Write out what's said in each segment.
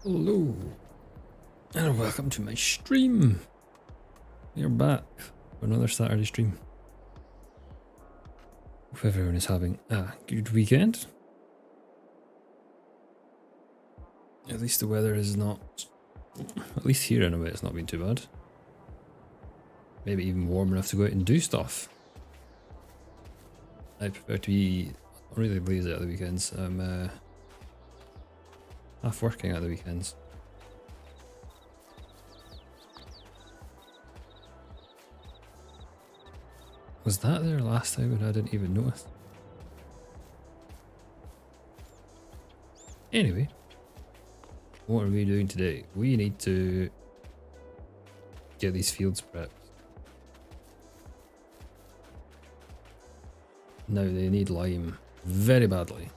Hello, and welcome to my stream. We are back for another Saturday stream. Hope everyone is having a good weekend. At least the weather is not, at least here anyway, it's not been too bad. Maybe even warm enough to go out and do stuff. I prefer to be really lazy at the weekends. I'm half working at the weekends. Was that there last time and I didn't even notice? Anyway, what are we doing today? We need to get these fields prepped. Now they need lime very badly.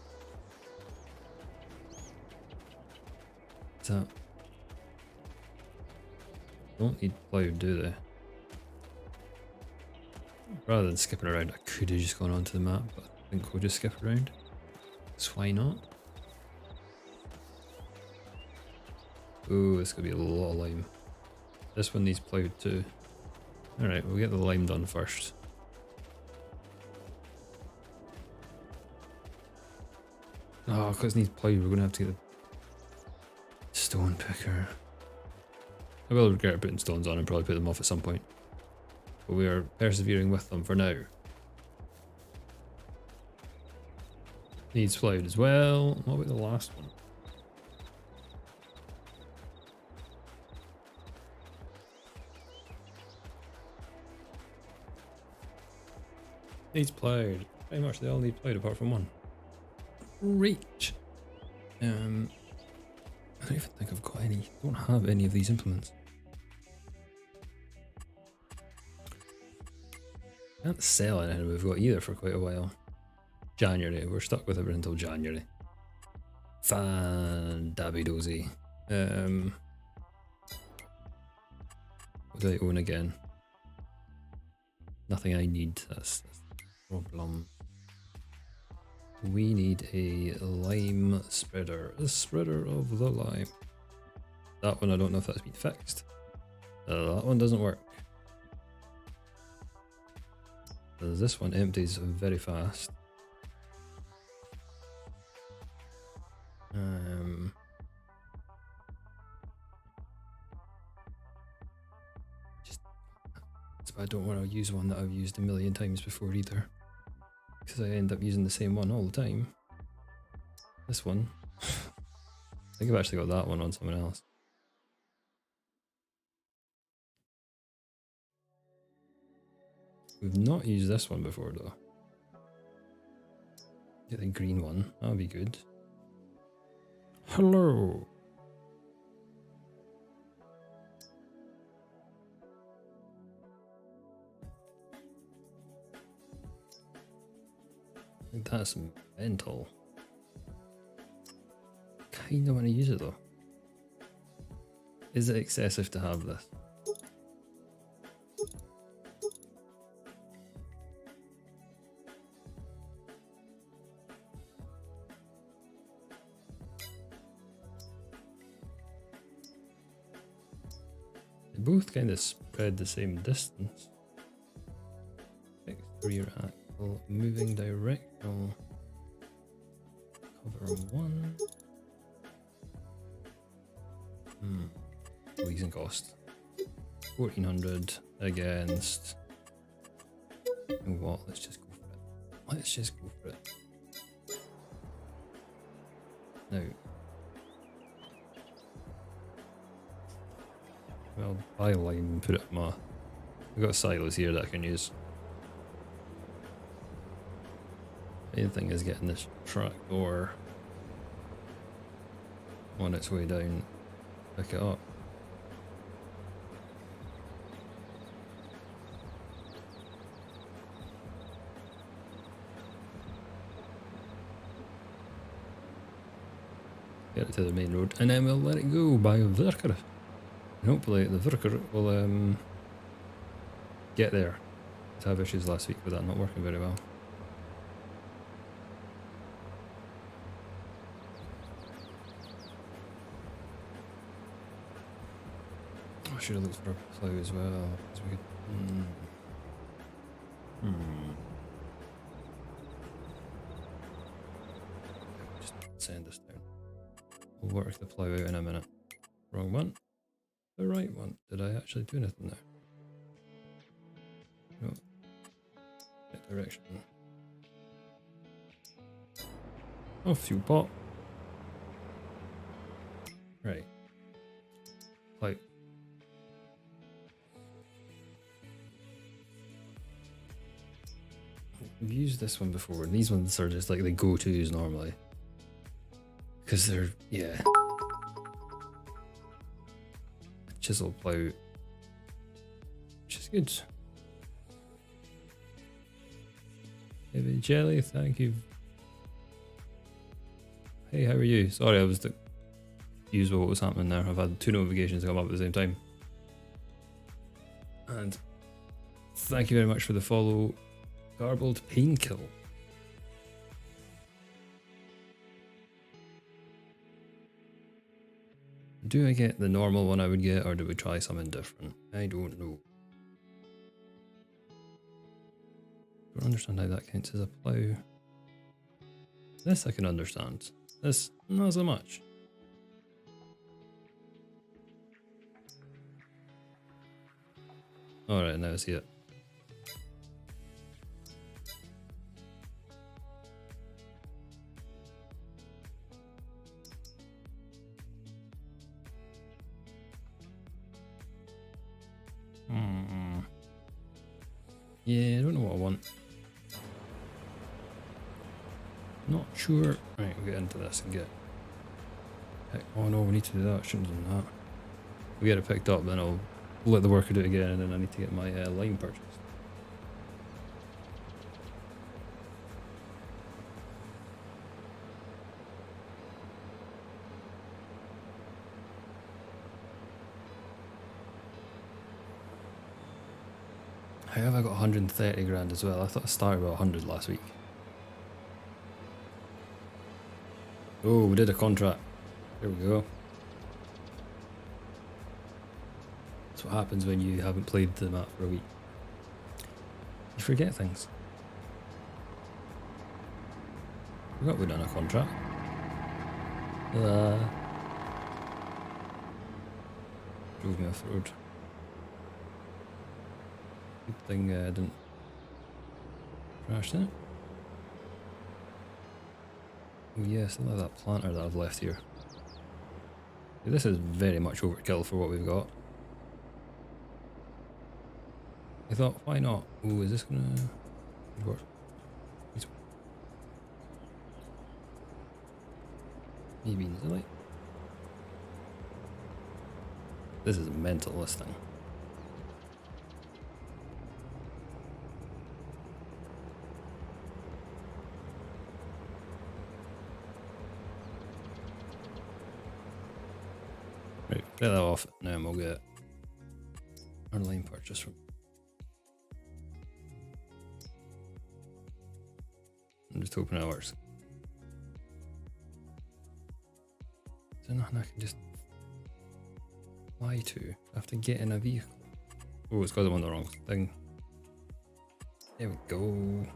So, don't need ploughed, do they? Rather than skipping around, I could have just gone onto the map, but I think we'll just skip around. So why not? Ooh, it's gonna be a lot of lime. This one needs ploughed too. Alright, we'll get the lime done first. Oh, because it needs ploughed, we're gonna have to get the stone picker. I will regret putting stones on and probably put them off at some point. But we are persevering with them for now. Needs ploughed as well. What about the last one? Needs ploughed. Pretty much they all need ploughed apart from one. Great. I don't even think I've got any. I don't have any of these implements. Can't sell anything we've got either for quite a while. January, we're stuck with it until January. Fan-dabby-dozy. What do I own again? Nothing I need, that's the problem. We need a lime spreader. A spreader of the lime. That one I don't know if that's been fixed. That one doesn't work. This one empties very fast. I don't want to use one that I've used a million times before either, because I end up using the same one all the time. This one, I think I've actually got that one on someone else. We've not used this one before though. Get the green one, that'll be good. Hello. That's mental. Kinda want to use it though. Is it excessive to have this? They both kind of spread the same distance. Rear axle, moving directional. Cover one. Leasing cost 1400 against. You know what? Let's just go for it. Let's just go for it. Now, well, buy lime and put it in my. I've got silos here that I can use. Main thing is getting this tractor on its way down. Pick it up. Get it to the main road, and then we'll let it go by a worker. And hopefully the worker will get there. I had issues last week with that not working very well. should have looked for a plough as well. 'Cause we could, just send this down. We'll work the plough out in a minute. Wrong one. The right one. Did I actually do anything there? No. Right direction. Oh, fuel pot. Right. Like. We've used this one before, and these ones are just like the go-tos normally. Because they're, yeah. A chisel plough. Which is good. Heavy jelly, thank you. Hey, how are you? Sorry, I was confused with what was happening there. I've had 2 notifications come up at the same time. And thank you very much for the follow. Garbled Painkill. Do I get the normal one I would get, or do we try something different? I don't know. Don't understand how that counts as a plough. This I can understand. This, not so much. Alright, now I see it. Yeah, I don't know what I want. Not sure. Right, we'll get into this and get... Oh no, we need to do that. Shouldn't have done that. We get it picked up, then I'll let the worker do it again, and then I need to get my lime purchased. How have I got 130 grand as well? I thought I started with 100 last week. Oh, we did a contract. There we go. That's what happens when you haven't played the map for a week. You forget things. I forgot we'd done a contract. Drove me off the road. Good thing I didn't crash in it. Oh yeah, still have that planter that I've left here. Yeah, this is very much overkill for what we've got. I thought, why not? Oh, is this gonna work? Maybe is it like? This is mental, this thing. Right, get that off, and then we'll get our lane purchase from. I'm just hoping it works. Is there nothing I can just fly to? I have to get in a vehicle. Oh, it's because I'm on the wrong thing. There we go.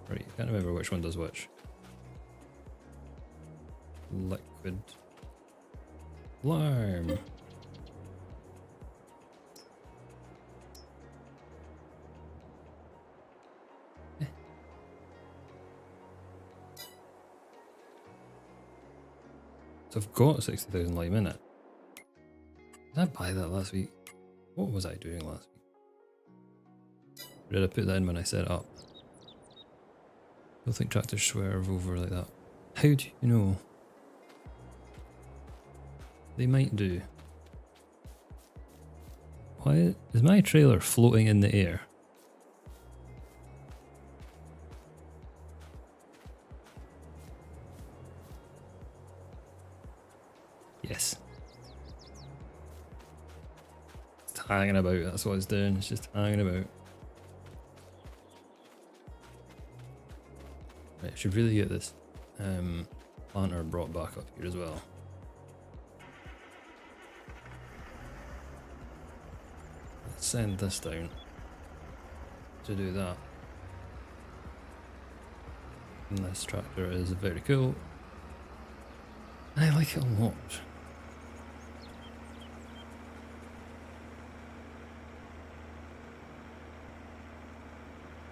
Right, I can't remember which one does which. Liquid. Lime. So I've got 60,000 lime in it. Did I buy that last week? What was I doing last week? Or did I put that in when I set it up? I don't think tractors swerve over like that. How do you know? They might do. Why is my trailer floating in the air? Yes. It's hanging about, that's what it's doing, it's just hanging about. Right, I should really get this planter brought back up here as well. Let's send this down to do that. And this tractor is very cool. I like it a lot.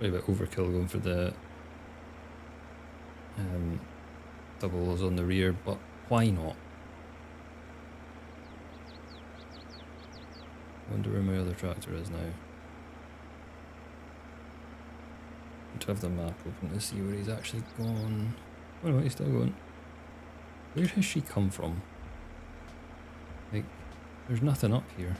Probably a bit overkill going for the doubles on the rear, but why not? Wonder where my other tractor is now. To have the map open to see where he's actually gone. Oh no, he's still going. Where has she come from? Like, there's nothing up here.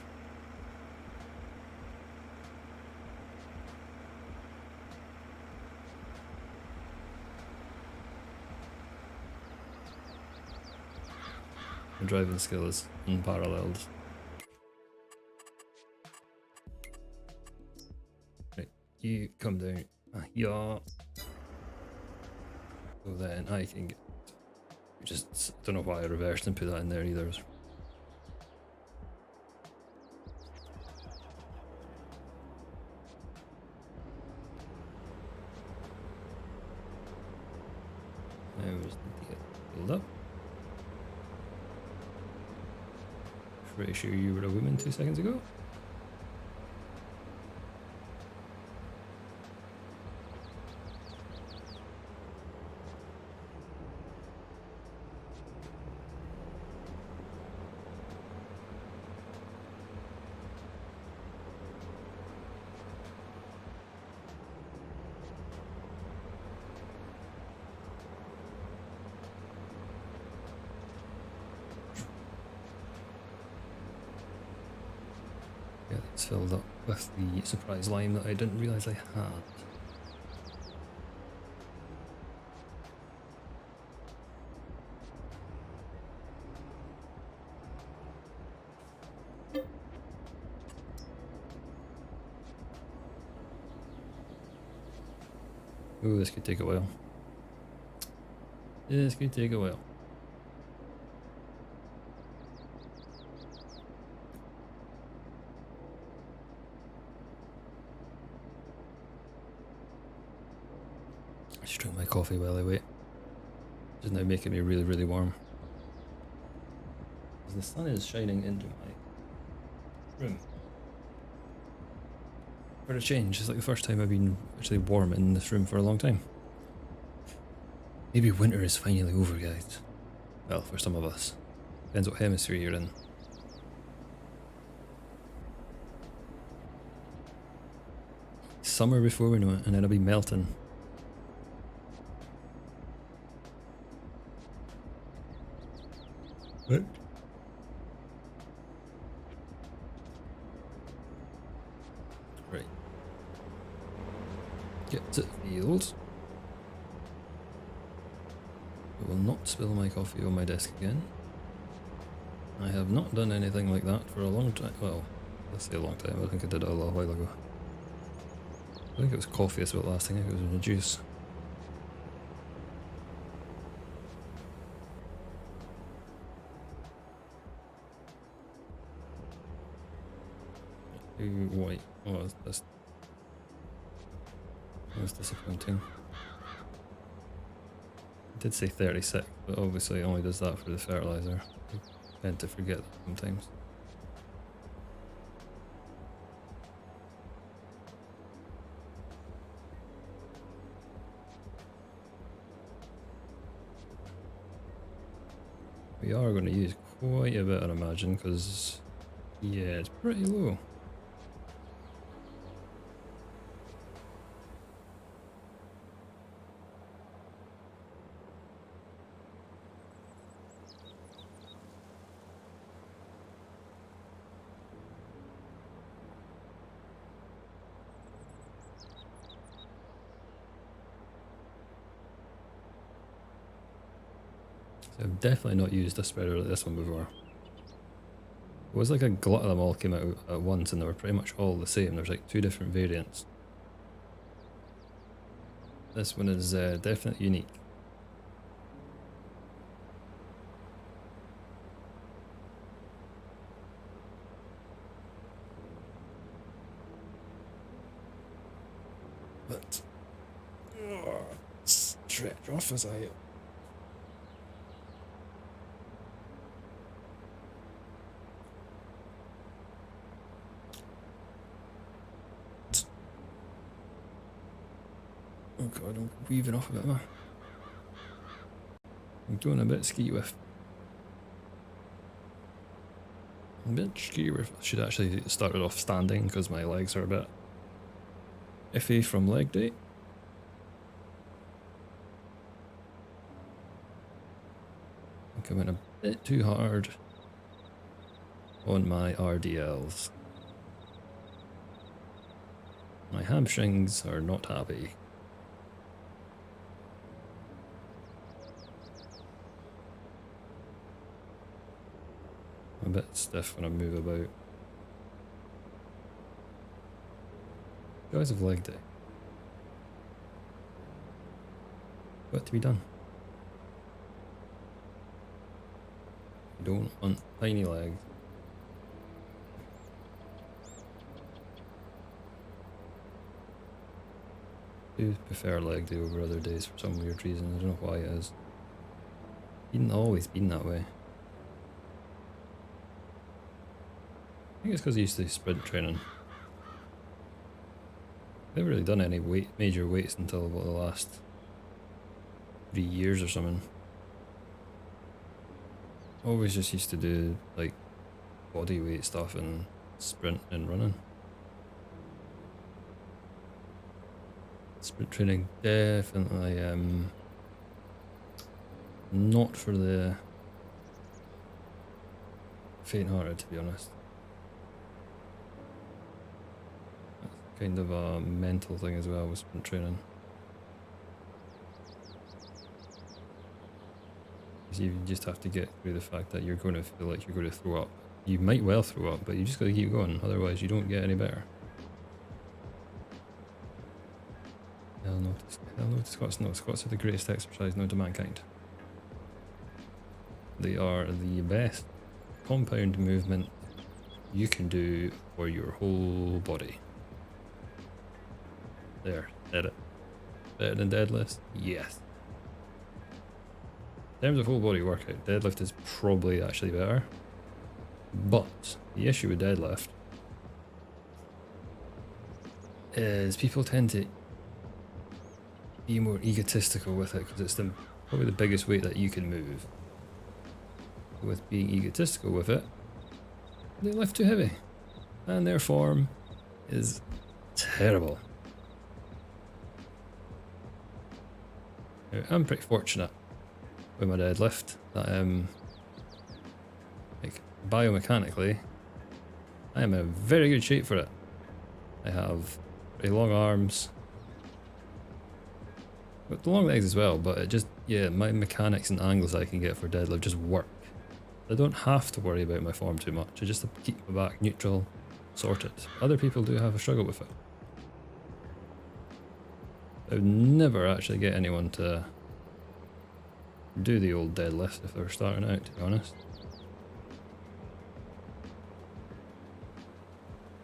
My driving skill is unparalleled. Right, you come down. Yeah. So then I can get. Just don't know why I reversed and put that in there either. Now we just need to get filled up. Pretty sure you were a woman 2 seconds ago. Yeah, it's filled up with the surprise lime that I didn't realise I had. Ooh, this could take a while. This could take a while. Just drink my coffee while I wait. It's now making me really, really warm. As the sun is shining into my room. For a change, it's like the first time I've been actually warm in this room for a long time. Maybe winter is finally over, guys. Well, for some of us. Depends what hemisphere you're in. Summer before we know it, and then I'll be melting. What? Right. Get to the field. I will not spill my coffee on my desk again. I have not done anything like that for a long time. Well, let's say a long time. I think I did it a little while ago. I think it was coffee as well last thing. I think it was in a juice. Wait, oh, that's disappointing. I did say 36, but obviously it only does that for the fertilizer. I tend to forget that sometimes. We are going to use quite a bit, I imagine, because yeah, it's pretty low. I've definitely not used a spreader like this one before. It was like a glut of them all came out at once and they were pretty much all the same. There's like 2 different variants. This one is definitely unique. but stretch off as I. Oh god, I'm weaving off a bit, am I? I'm doing a bit ski with. A bit ski with. I should actually started off standing because my legs are a bit iffy from leg day. I'm coming a bit too hard on my RDLs. My hamstrings are not happy. I'm a bit stiff when I move about. Guys have leg day. Got to be done. You don't want tiny legs. I do prefer leg day over other days for some weird reason. I don't know why it is. It's always been that way. I think it's because I used to sprint training. I've never really done any major weights until about the last 3 years or something. Always just used to do like body weight stuff and sprint and running. Sprint training definitely not for the faint-hearted, to be honest. That's kind of a mental thing as well with sprint training. Because you just have to get through the fact that you're going to feel like you're going to throw up. You might well throw up, but you just got to keep going, otherwise you don't get any better. Hell no to squats. No, squats are the greatest exercise known to mankind. They are the best compound movement you can do for your whole body. There, said it. Better than deadlifts? Yes. In terms of whole body workout, deadlift is probably actually better. But the issue with deadlift is people tend to be more egotistical with it because it's probably the biggest weight that you can move. With being egotistical with it, they lift too heavy and their form is terrible. Now, I'm pretty fortunate with my deadlift that like biomechanically I am in very good shape for it. I have very long arms, but the long legs as well, but it just, yeah, my mechanics and angles I can get for deadlift just work. I don't have to worry about my form too much. I just have to keep my back neutral, sorted. Other people do have a struggle with it. I would never actually get anyone to do the old deadlift if they were starting out, to be honest.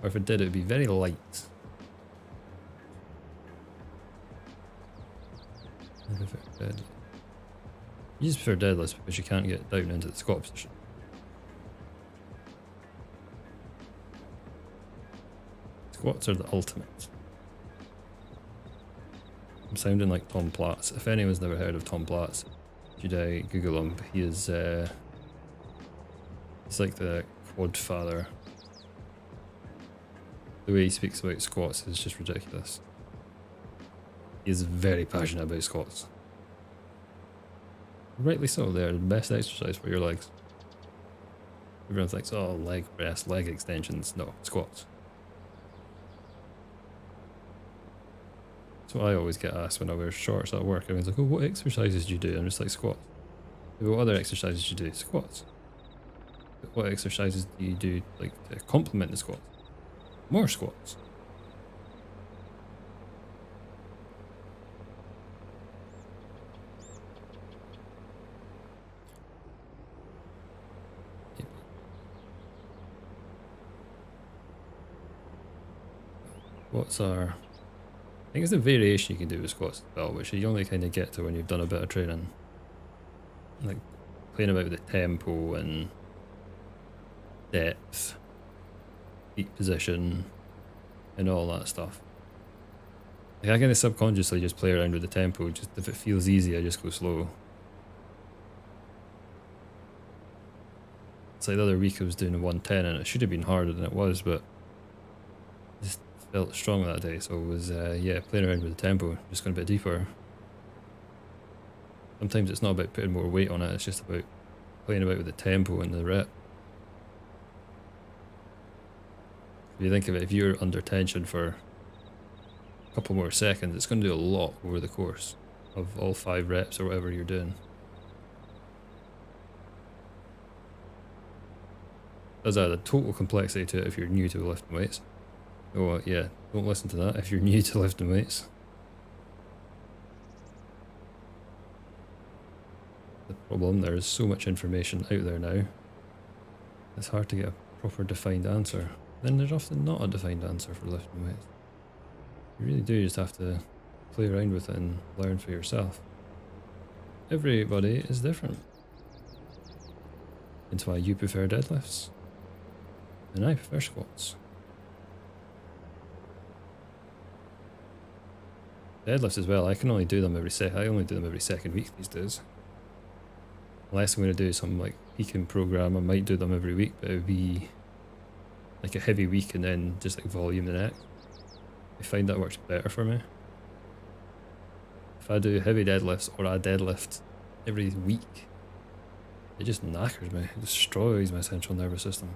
Or if I did, it would be very light. You just prefer deadlifts because you can't get down into the squat position. Squats are the ultimate. I'm sounding like Tom Platz. If anyone's never heard of Tom Platz, should I Google him? He is he's like the quad father. The way he speaks about squats is just ridiculous. He is very passionate about squats. Rightly so, they're the best exercise for your legs. Everyone thinks, oh, leg press, leg extensions. No, squats. That's what I always get asked when I wear shorts at work. Everyone's like, oh, what exercises do you do? I'm just like, squats. What other exercises do you do? Squats. But what exercises do you do like to complement the squats? More squats. What's our think it's the variation you can do with squats as well, which you only kind of get to when you've done a bit of training. Like playing about with the tempo and depth, feet position, and all that stuff. Like I kind of subconsciously just play around with the tempo, just if it feels easy I just go slow. It's like the other week I was doing a 110 and it should have been harder than it was, but I just felt strong that day, so it was yeah, playing around with the tempo, just going a bit deeper. Sometimes it's not about putting more weight on it, it's just about playing about with the tempo and the rep. If you think of it, if you're under tension for a couple more seconds, it's going to do a lot over the course of all 5 reps or whatever you're doing. Does add a total complexity to it if you're new to lifting weights. Oh yeah, don't listen to that if you're new to lifting weights. The problem, there is so much information out there now, it's hard to get a proper defined answer. Then there's often not a defined answer for lifting weights. You really do just have to play around with it and learn for yourself. Everybody is different. That's why you prefer deadlifts and I prefer squats. Deadlifts as well, I can only do them every second week these days. Unless I'm going to do some like peaking program, I might do them every week, but it would be like a heavy week and then just like volume the next. I find that works better for me. If I do heavy deadlifts or a deadlift every week, it just knackers me, it destroys my central nervous system.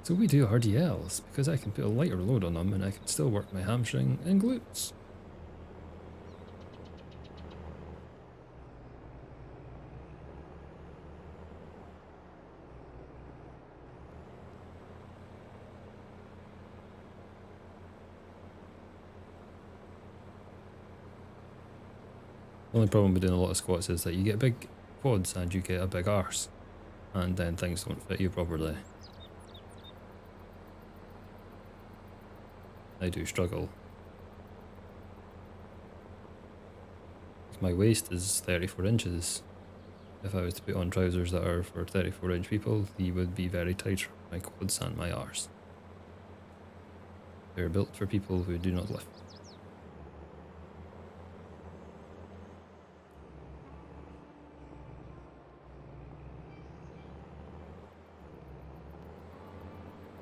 So we do RDLs, because I can put a lighter load on them and I can still work my hamstring and glutes. The only problem with doing a lot of squats is that you get big quads and you get a big arse, and then things don't fit you properly. I do struggle. My waist is 34 inches. If I was to put on trousers that are for 34-inch people, they would be very tight for my quads and my arse. They're built for people who do not lift.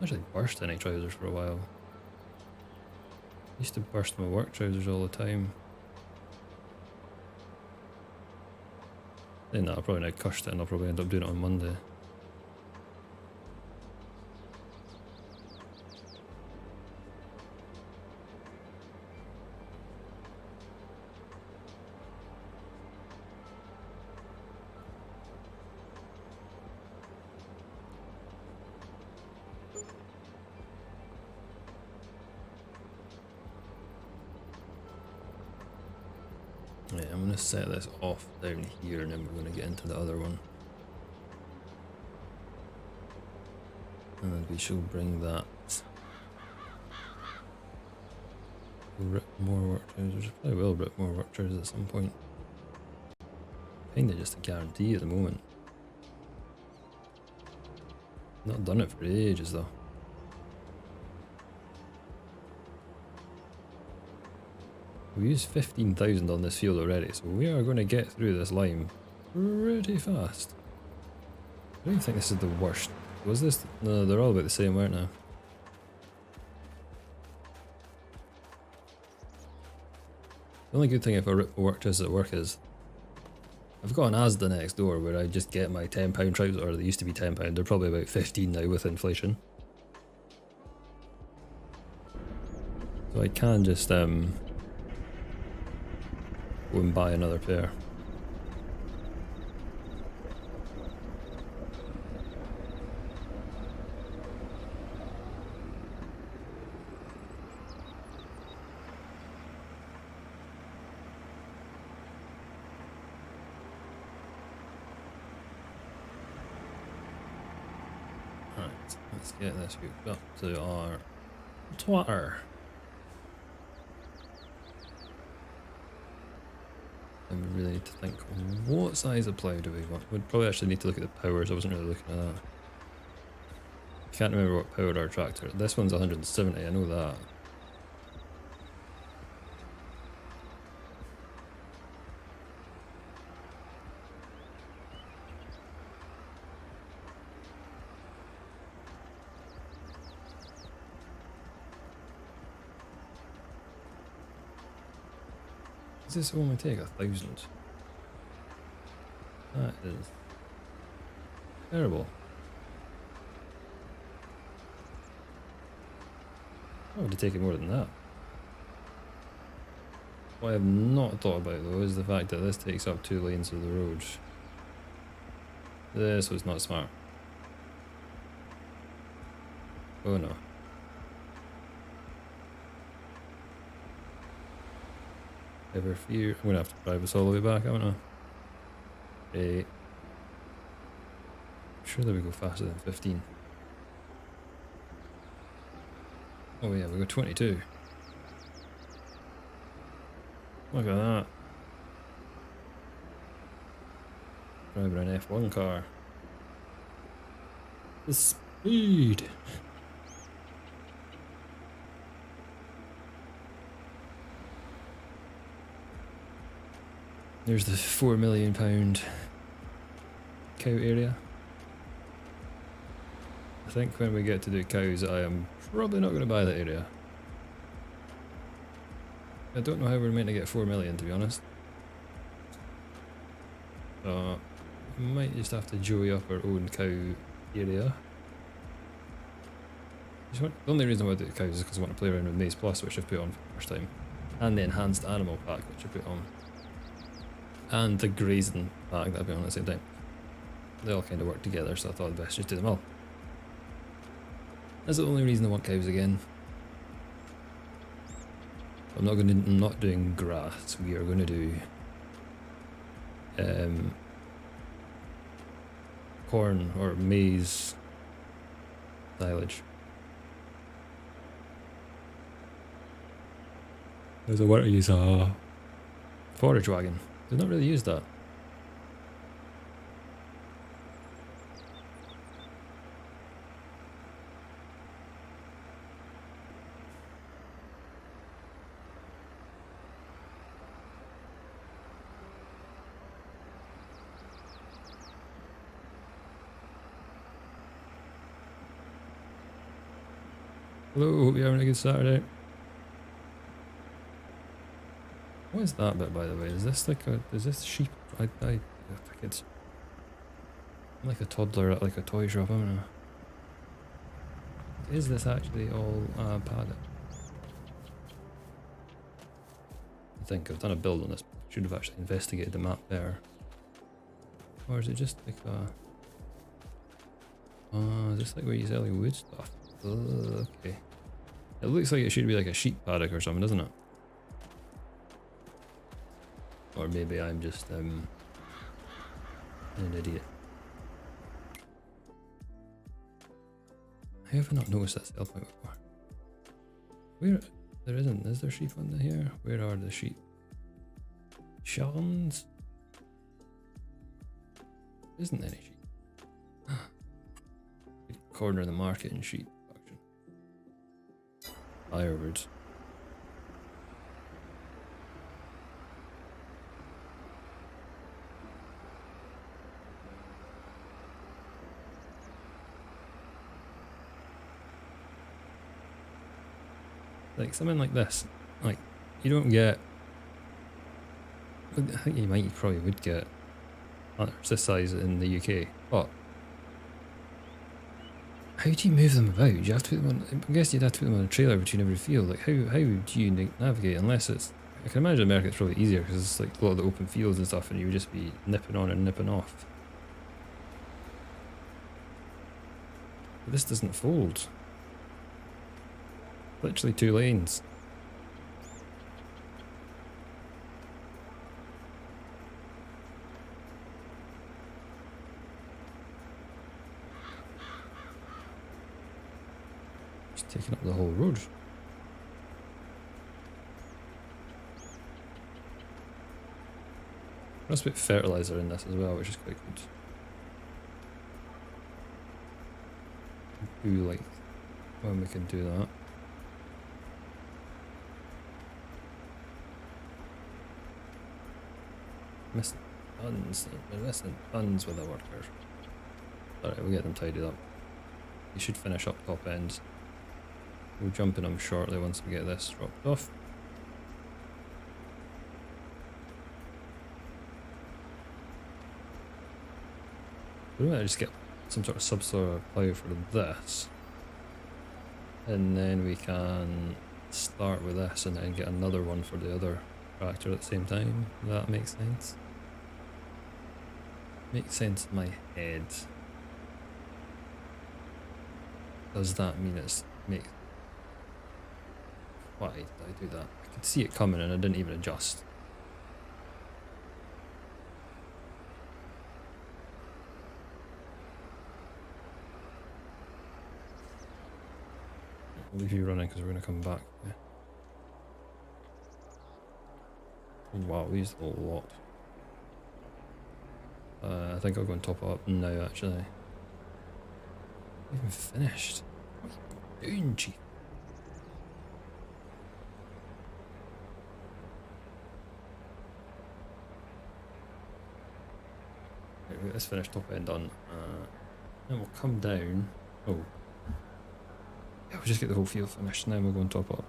I actually burst any trousers for a while. I used to burst my work trousers all the time. Then I'll probably now cursed it and I'll probably end up doing it on Monday. Yeah, I'm going to set this off down here and then we're going to get into the other one. And we shall bring that. Rip more work trousers. I will rip more work trousers at some point. Kinda just a guarantee at the moment. Not done it for ages though. We used 15,000 on this field already, so we are going to get through this lime pretty fast. I don't think this is the worst. Was this? No, they're all about the same, weren't they? The only good thing if I rip my work trousers at work is I've got an Asda next door where I just get my £10 trousers, or they used to be £10, they're probably about 15 now with inflation. So I can just go and buy another pair. Right, let's get this hooked up to our twatter. And we really need to think, what size of plough do we want? We'd probably actually need to look at the powers. I wasn't really looking at that. Can't remember what powered our tractor. This one's 170, I know that. Does this only take 1,000? That is terrible. I would have taken more than that. What I have not thought about though is the fact that this takes up 2 lanes of the road. This was not smart. Oh no. Ever fear? I'm gonna have to drive us all the way back, haven't I? Surely we go faster than 15. Oh yeah, we go 22. Look at that. Driving an F1 car. The speed! There's the £4 million cow area. I think when we get to do cows, I am probably not going to buy that area. I don't know how we're meant to get 4 million, to be honest. So we might just have to joey up our own cow area. The only reason I want to do cows is because I want to play around with Maze Plus, which I've put on for the first time. And the enhanced animal pack, which I put on. And the grazing pack that I put on at the same time. They all kind of work together, so I thought I'd best just do them all. That's the only reason I want cows again. I'm not doing grass. We are going to do corn or maize silage. There's a word to use a forage wagon. They've not really used that. Hello, hope you're having a good Saturday. What is that bit, by the way? Is this like a, is this sheep? I think it's like a toddler at like a toy shop, I don't know. Is this actually all paddock? I think I've done a build on this. Should have actually investigated the map there. Or is it just like a... Oh, is this like where you're selling wood stuff? Okay. It looks like it should be like a sheep paddock or something, doesn't it? Or maybe I'm just an idiot. I have not noticed that sell point before. Where there isn't, is there sheep on here? Where are the sheep? Shawns? Isn't any sheep. Corner of the market and sheep auction. Firewords. Like something like this, like you don't get. I think you probably would get hunters this size in the UK, but how do you move them about? Do you have to put them on? I guess you'd have to put them on a trailer between every field. Like how do you navigate? Unless it's, I can imagine America it's probably easier because it's like a lot of the open fields and stuff, and you would just be nipping on and nipping off. But this doesn't fold. Literally 2 lanes. Just taking up the whole road. Must put fertilizer in this as well, which is quite good. Do like when we can do that. Missing tons. We're missing tons with the workers. Alright, we'll get them tidied up. You should finish up top ends. We'll jump in them shortly once we get this dropped off. We might just get some sort of subsoil plough for this. And then we can start with this and then get another one for the other tractor at the same time. That makes sense. Makes sense in my head. Does that mean it's makes? Why did I do that? I could see it coming and I didn't even adjust. I'll leave you running because we're going to come back. Yeah. Oh, wow, we used a lot. I think I'll go and top it up now actually. Even finished. What are you doing, Chief? Right, let's finish top end done. Then we'll come down. Oh. Yeah, we'll just get the whole field finished and then we'll go and top up.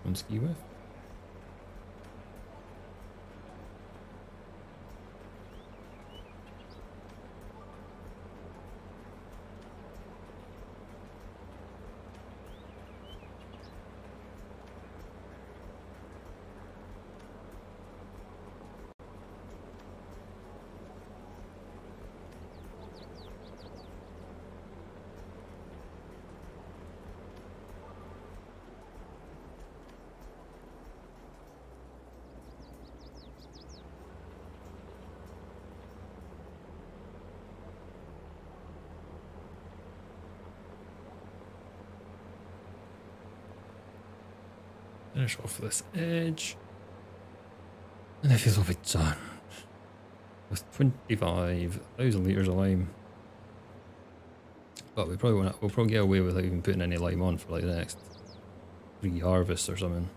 On ski with. Finish off this edge. And I feel a bit done. With 25,000 litres of lime. But we probably won't, we'll probably get away without even putting any lime on for like the next 3 harvests or something.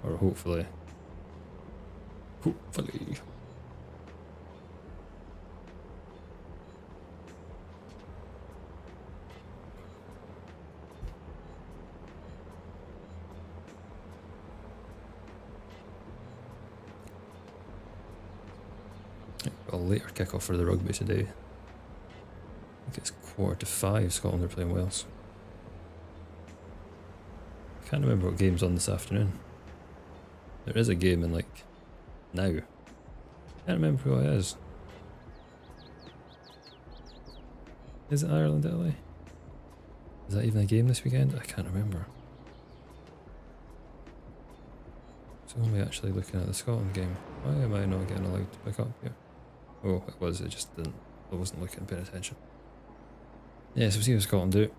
Or hopefully. Hopefully. A later kick-off for the rugby today. I think it's 4:45, Scotland are playing Wales. I can't remember what game's on this afternoon. There is a game in like now. Can't remember who it is. Is it Ireland, Italy? Is that even a game this weekend? I can't remember. So am I actually looking at the Scotland game? Why am I not getting allowed to pick up here? Oh, it was, it just didn't, I wasn't looking, paying attention. Yeah, so we'll see what Scotland do.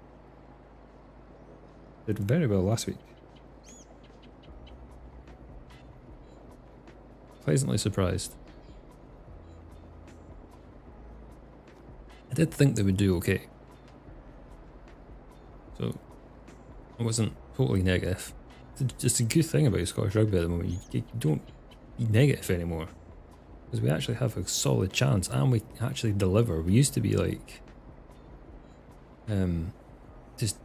Did very well last week. Pleasantly surprised. I did think they would do okay. So, I wasn't totally negative. It's just a good thing about Scottish rugby at the moment, you don't be negative anymore. Because we actually have a solid chance and we actually deliver. We used to be like just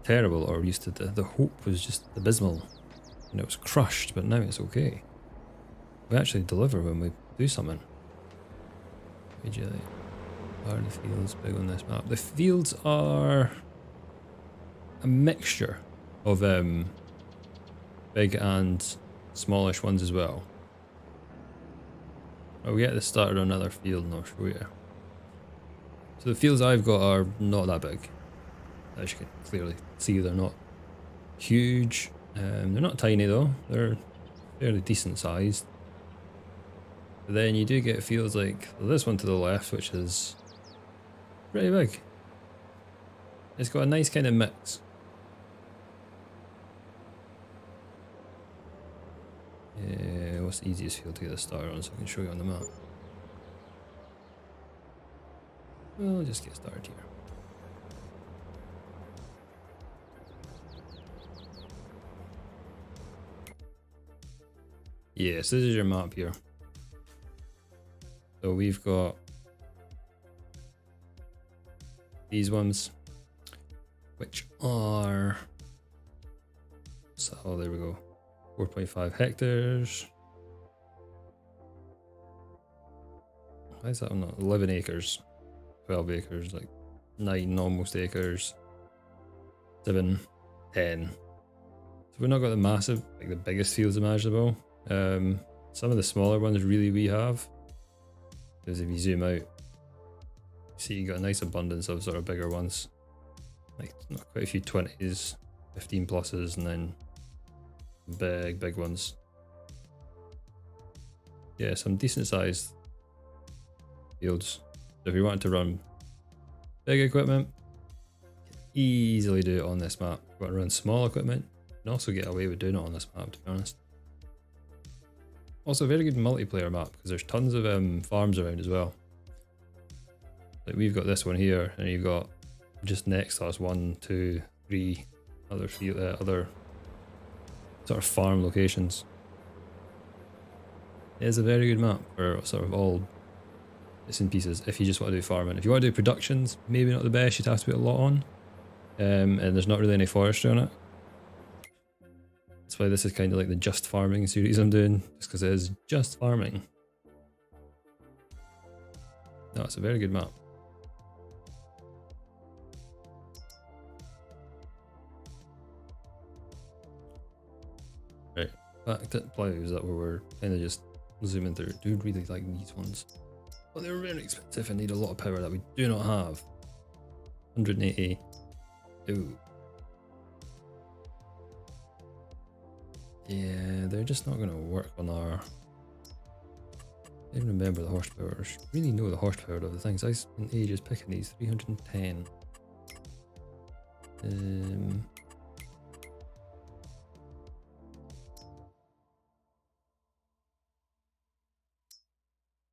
terrible, or used to the hope was just abysmal and it was crushed, but now it's okay. We actually deliver when we do something. Are the fields big on this map? The fields are a mixture of big and smallish ones as well. I'll get this started on another field and I'll show you. So the fields I've got are not that big. As you can clearly see, they're not huge. They're not tiny though, they're fairly decent sized. But then you do get fields like this one to the left, which is pretty big. It's got a nice kind of mix. What's the easiest field to get a starter on so I can show you on the map? Well, I'll just get started here. Yes, this is your map here. So we've got these ones, which are, so there we go, 4.5 hectares. Why is that not 11 acres, 12 acres, like 9 almost acres, 7, 10. So we've not got the massive, like the biggest fields imaginable. Some of the smaller ones really we have, because if you zoom out, you see you got a nice abundance of sort of bigger ones, like quite a few 20s, 15 pluses, and then big ones. Yeah, some decent sized fields. So if you wanted to run big equipment, you can easily do it on this map. If you want to run small equipment, you can also get away with doing it on this map, to be honest. Also a very good multiplayer map because there's tons of farms around as well. Like we've got this one here, and you've got just next to us 1, 2, 3 other other sort of farm locations. It is a very good map for sort of all bits and pieces if you just want to do farming. If you want to do productions, maybe not the best, you'd have to put a lot on. And there's not really any forestry on it. That's why this is kind of like the just farming series I'm doing, just because it is just farming. No, it's a very good map. Right, back to plows that we were kind of just zooming through. Do really like these ones, but they're very expensive and need a lot of power that we do not have. 180. Ooh. Yeah, they're just not going to work on our... I don't remember the horsepower. I really know the horsepower of the things. I spent ages picking these. 310.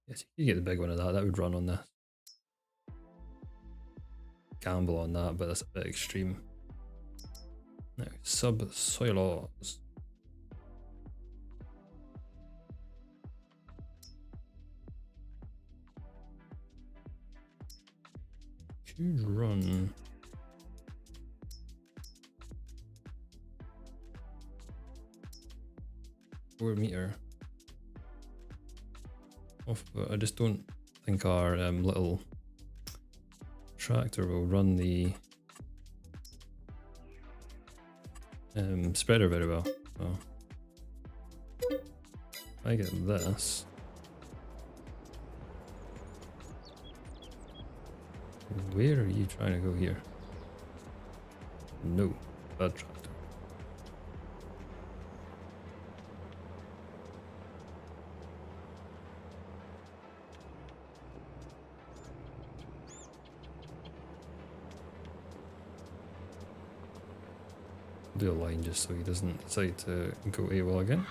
Yes, you get the big one of that. That would run on this. Gamble on that, but that's a bit extreme. Now, subsoil laws. Huge run. $4 off, but I just don't think our little tractor will run the spreader very well. So if I get this. Where are you trying to go here? No, bad tractor. Do a line just so he doesn't decide to go AWOL again.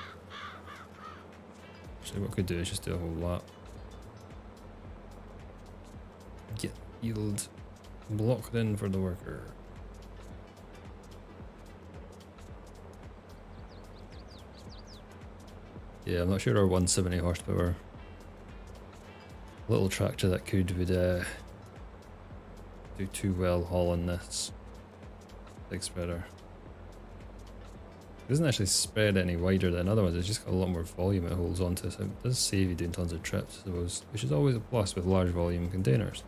Actually, what I could do is just do a whole lap. Get yield blocked in for the worker. Yeah, I'm not sure our 170 horsepower little tractor that could would do too well hauling this big spreader. It doesn't actually spread any wider than other ones, it's just got a lot more volume it holds onto, so it does save you doing tons of trips, I suppose, which is always a plus with large volume containers.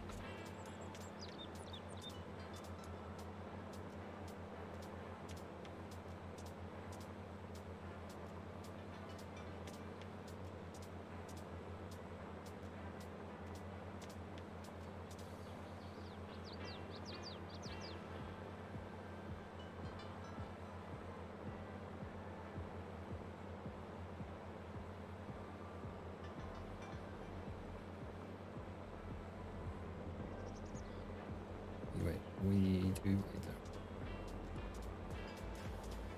We do either.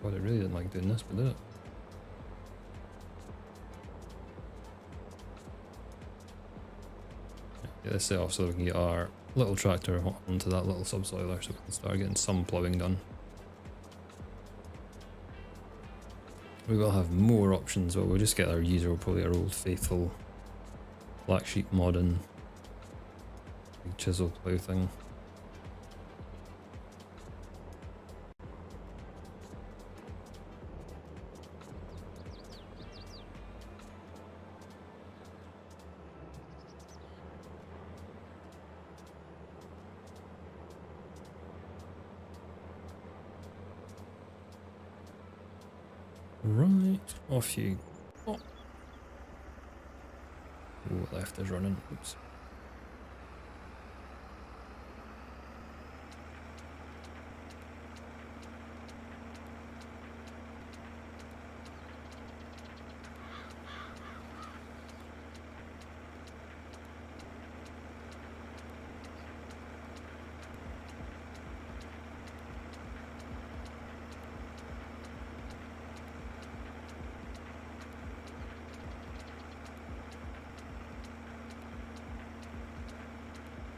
God, I really didn't like doing this, but did it? Get this set off so we can get our little tractor onto that little subsoiler so we can start getting some ploughing done. We will have more options, but we'll just get our usual, probably our old faithful black sheep modern big chisel plough thing. Right, off you go. Oh, left is running. Oops.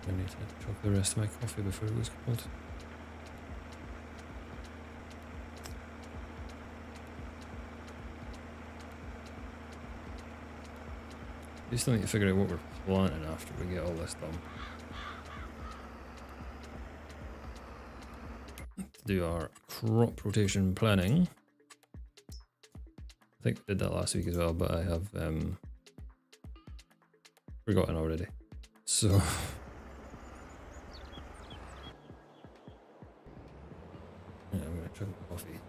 I need to drop the rest of my coffee before it goes cold. We still need to figure out what we're planting after we get all this done. To do our crop rotation planning. I think we did that last week as well, but I have forgotten already. So yeah, I'm gonna drink coffee.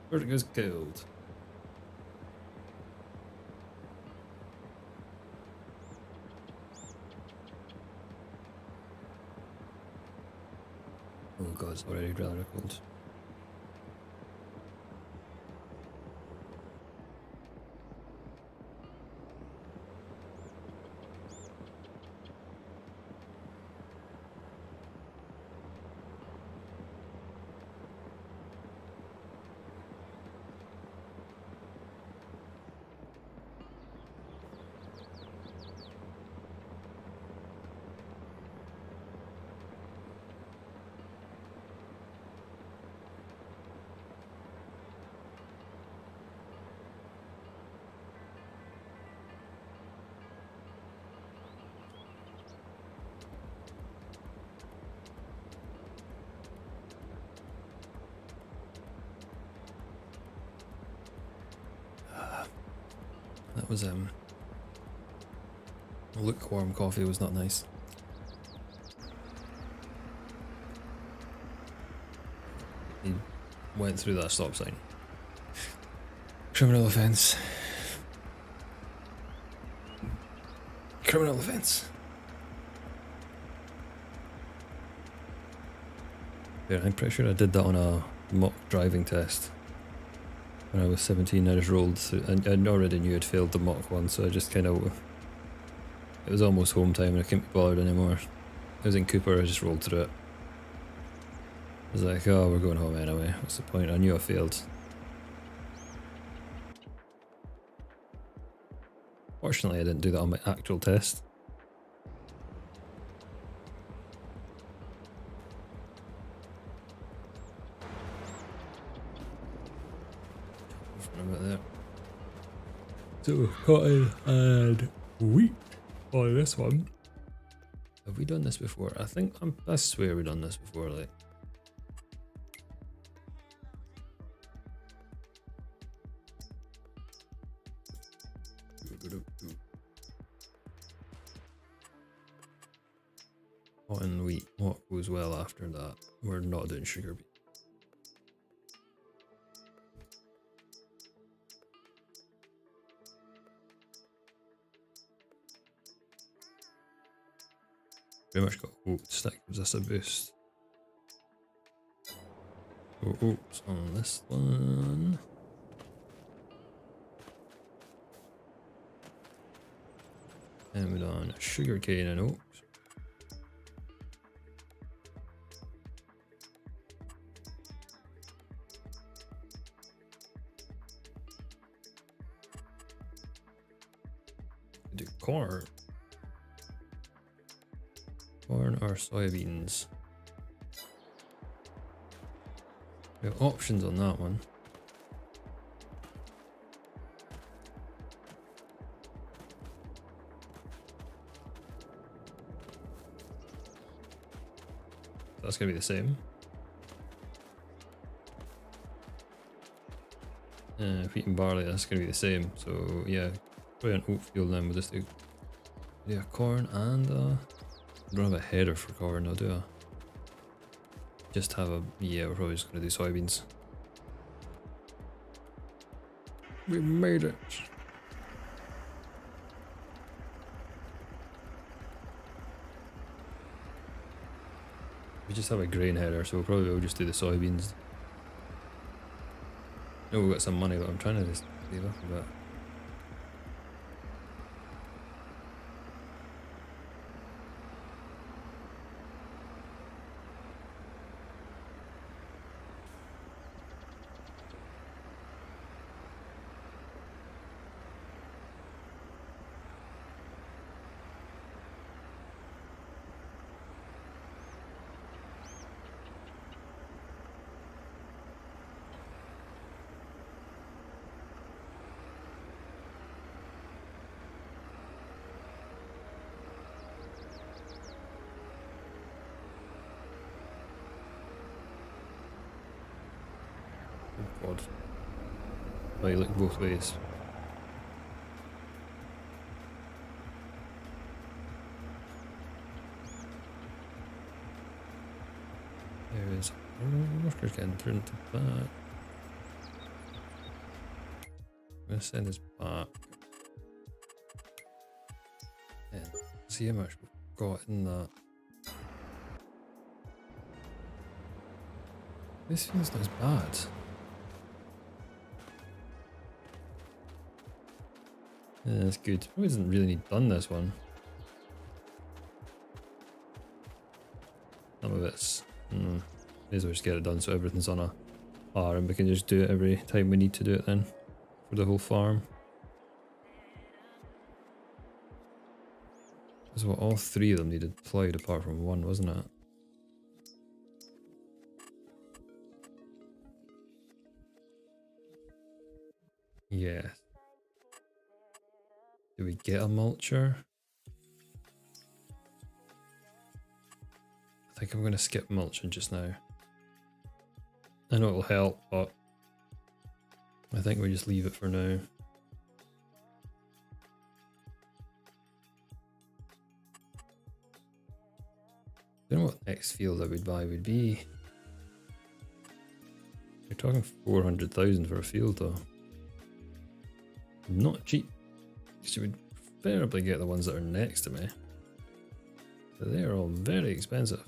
Where it goes cold. Oh god, it's already rather cold. That was lukewarm coffee was not nice. He went through that stop sign. Criminal offence. Criminal offence. Yeah, I'm pretty sure I did that on a mock driving test. When I was 17, I just rolled through, and I already knew I'd failed the mock one, so I just kind of, it was almost home time and I couldn't be bothered anymore. I was in Cooper, I just rolled through it. I was like, oh, we're going home anyway, what's the point? I knew I failed. Fortunately, I didn't do that on my actual test. There. So cotton and wheat on this one. Have we done this before? I think I swear we've done this before, like. Cotton, wheat, what goes well after that? We're not doing sugar beet. Pretty much got oats, that gives us a boost. So oats on this one. And we're on sugarcane and oats. Do corn. Corn or soybeans. We have options on that one. That's going to be the same. Wheat and barley, that's going to be the same. So yeah, probably an oat field then. We'll just do yeah, corn and I don't have a header for corn, I'll do a just have a yeah, we're probably just going to do soybeans. We made it. We just have a grain header, so we'll probably just do the soybeans. I know we've got some money, but I'm trying to just save up a bit. Oh god. Oh, you look both ways. There is workers getting turned to that. I'm gonna send this back. And see how much we've got in that. This feels not as bad. Yeah, that's good. Probably doesn't really need done this one. Some of it's may as well just get it done so everything's on a R and we can just do it every time we need to do it then for the whole farm. Because what, all three of them needed plowed apart from one, wasn't it? Yeah. Do we get a mulcher? I think I'm going to skip mulching just now. I know it'll help, but I think we just leave it for now. I don't know what next field I would buy would be. You're talking 400,000 for a field though. Not cheap. Because you would preferably get the ones that are next to me. But they are all very expensive.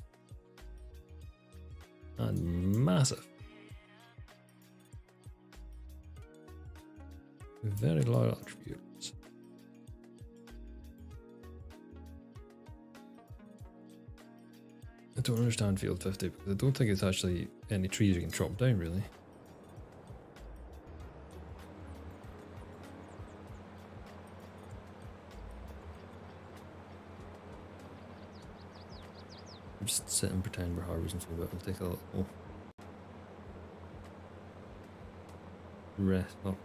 And massive. Very large fields. I don't understand field 50 because I don't think it's actually any trees you can chop down really. I'm just sit and pretend we're harvesting for a bit. We'll take a little rest up.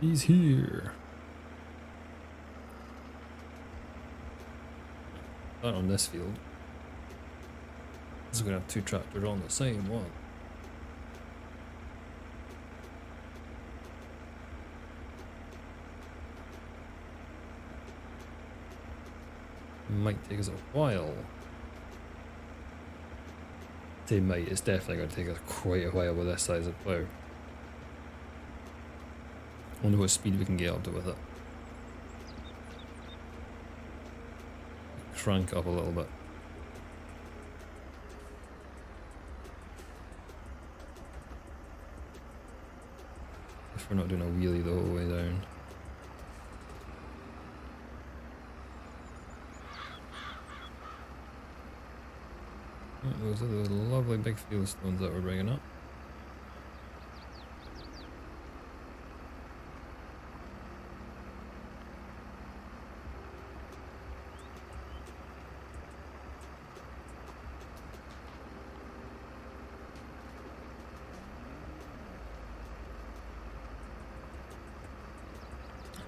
He's here. Not on this field. This is going to have two tractors on the same one. Might take us a while. They might. It's definitely going to take us quite a while with this size of plough. I wonder what speed we can get up to with it. Crank up a little bit. If we're not doing a wheelie the whole way down. Those are the lovely big field stones that we're bringing up.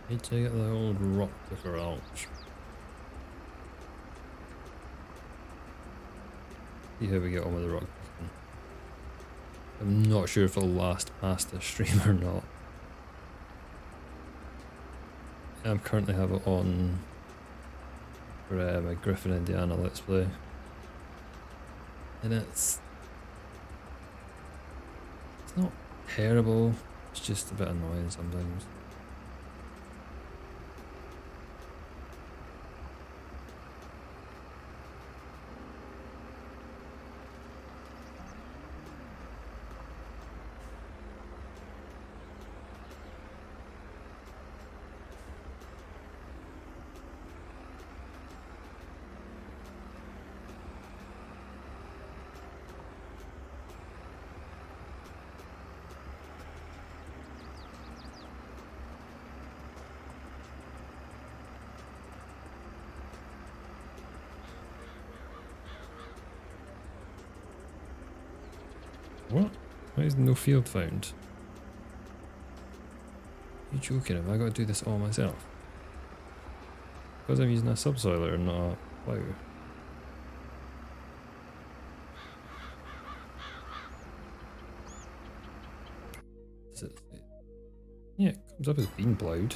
Need to get the old rock picker out. See how we get on with the rock picking. I'm not sure if it'll last past this stream or not. I currently have it on for my Griffin Indiana Let's Play. And it's not terrible, it's just a bit annoying sometimes. What? Why is no field found? Are you joking? Have I got to do this all myself? Because I'm using a subsoiler and not a plough. Yeah, it comes up as being ploughed.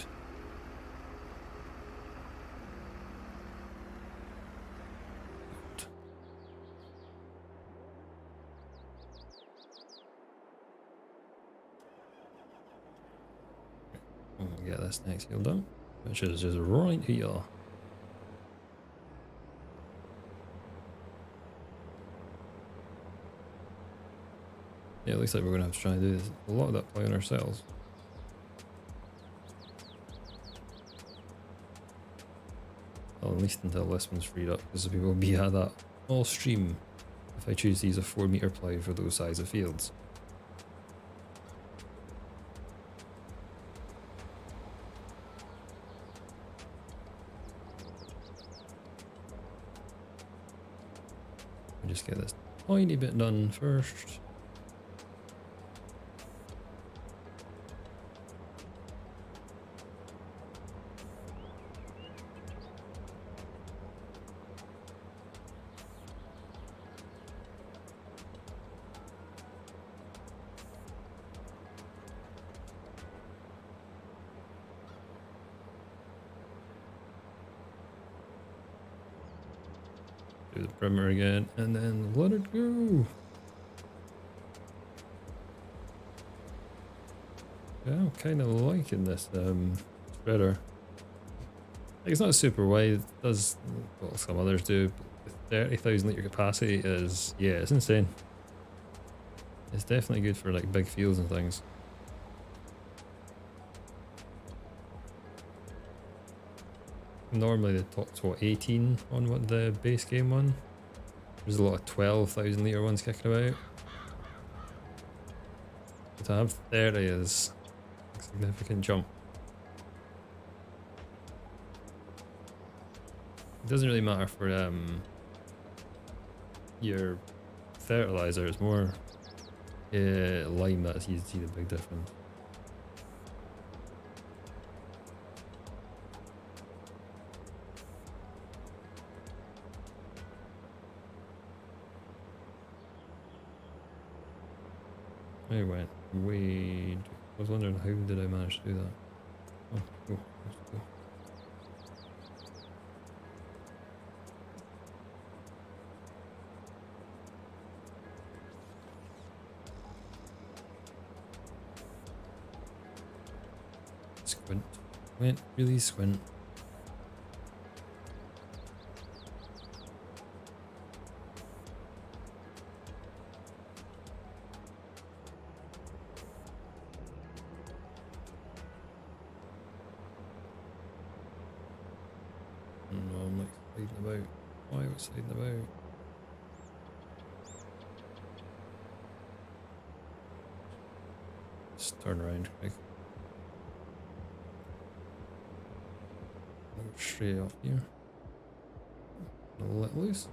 Get this next field done, which is just right here. Yeah, it looks like we're going to have to try and do this, a lot of that ploughing ourselves. Well, at least until this one's freed up, because we will be at that all stream if I choose to use a 4-meter plough for those size of fields. Just get this tiny bit done first. Do the primer again and then let it go. Yeah, I'm kind of liking this spreader. It's not super wide, it does what some others do, but the 30,000 litre capacity is, yeah, it's insane. It's definitely good for like big fields and things. Normally the top's what, 18 on what the base game one? There's a lot of 12,000 litre ones kicking about. But to have 30 is a significant jump. It doesn't really matter for your fertilizer, it's more lime that you see the big difference. I went way. I was wondering how did I manage to do that. Oh, cool. That's cool. Squint. Squint. Really squint. No, I'm like sliding about. Why was sliding about? Just turn around quick. Go straight off here. Let loose.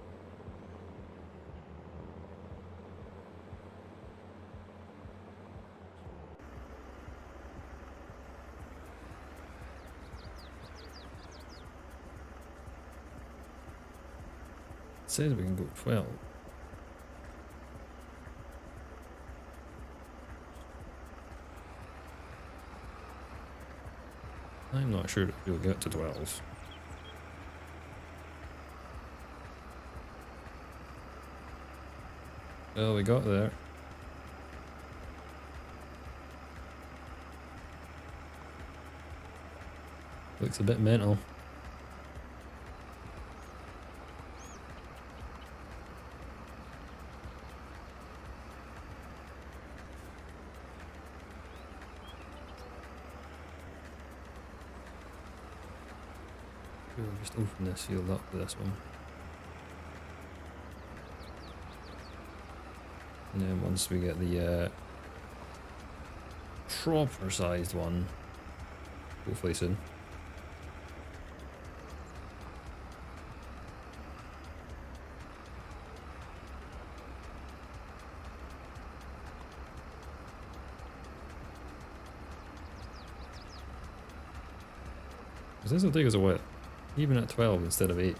It says we can go 12. I'm not sure if we'll get to 12. Well, we got there. Looks a bit mental. We'll just open this field up with this one. And then once we get the proper sized one, hopefully soon. Because this will take us a while, even at 12 instead of 8.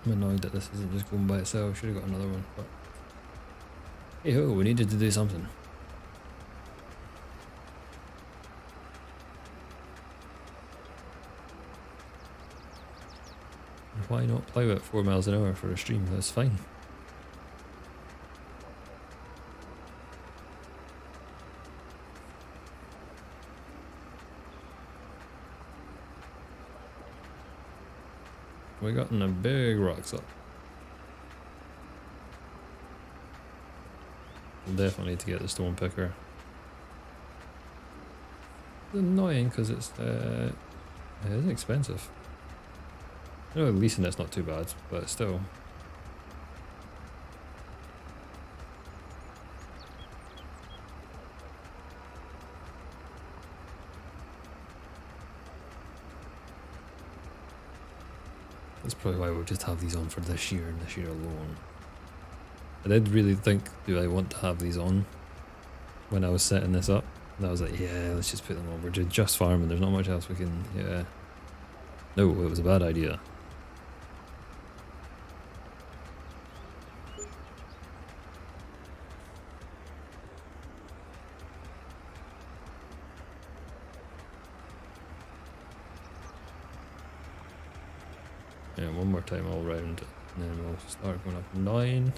I'm annoyed that this isn't just going by itself. Should have got another one, but hey ho, we needed to do something. And why not plough at 4 miles an hour for a stream? That's fine. We gotten a big rocks up. We'll definitely need to get the stone picker. It's annoying because it is expensive. I know leasing it's not too bad, but still. That's probably why we'll just have these on for this year and this year alone. I did really think, do I want to have these on when I was setting this up? And I was like, yeah, let's just put them on. We're just farming, there's not much else we can, yeah. No, it was a bad idea. Yeah, one more time all round, and then we'll start going up 9.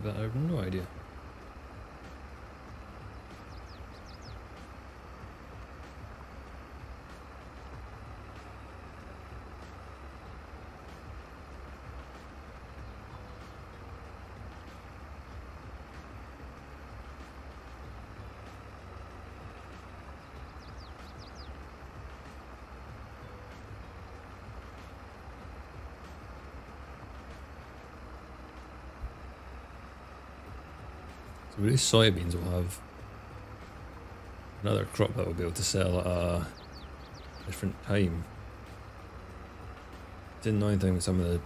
But I have no idea. So with these soybeans we'll have another crop that we'll be able to sell at a different time. It's the annoying thing with some of the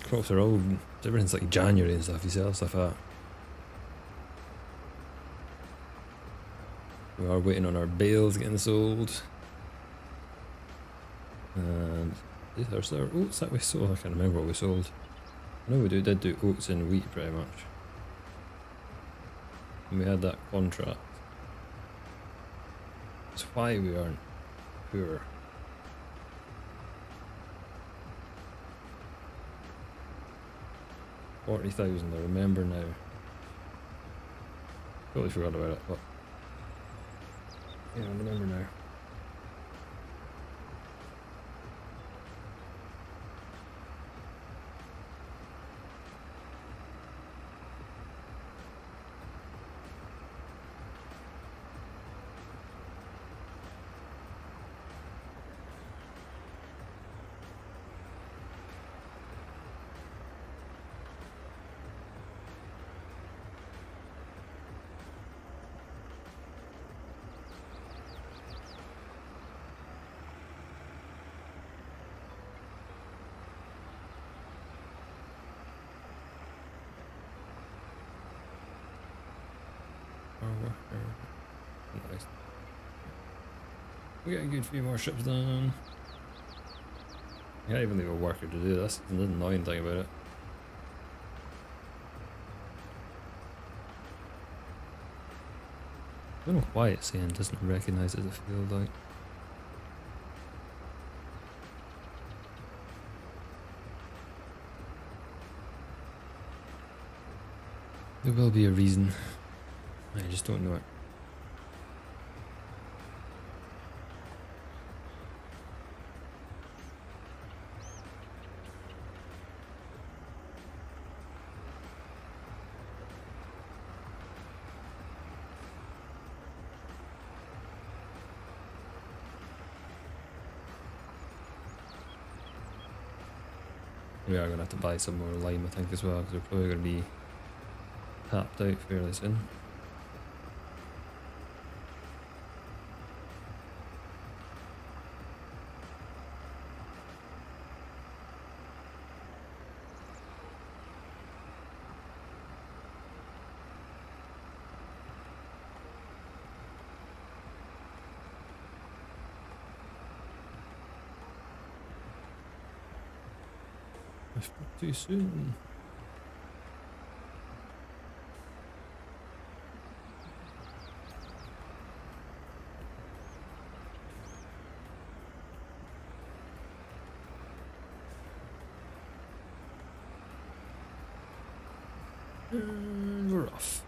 crops are all, everything's like January and stuff, you sell stuff at. We are waiting on our bales getting sold. And these are our oats that we sold. I can't remember what we sold. I know we did do oats and wheat pretty much. And we had that contract. That's why we aren't poor. $40,000, I remember now. Totally forgot about it, but yeah, I remember now. Nice. We got a good few more ships done. I can't even leave a worker to do this. That's the annoying thing about it. I don't know why it's saying it doesn't recognise it as a field like. There will be a reason. I just don't know it. We are going to have to buy some more lime, I think, as well, because we're probably going to be tapped out fairly soon. Too soon. And we're off.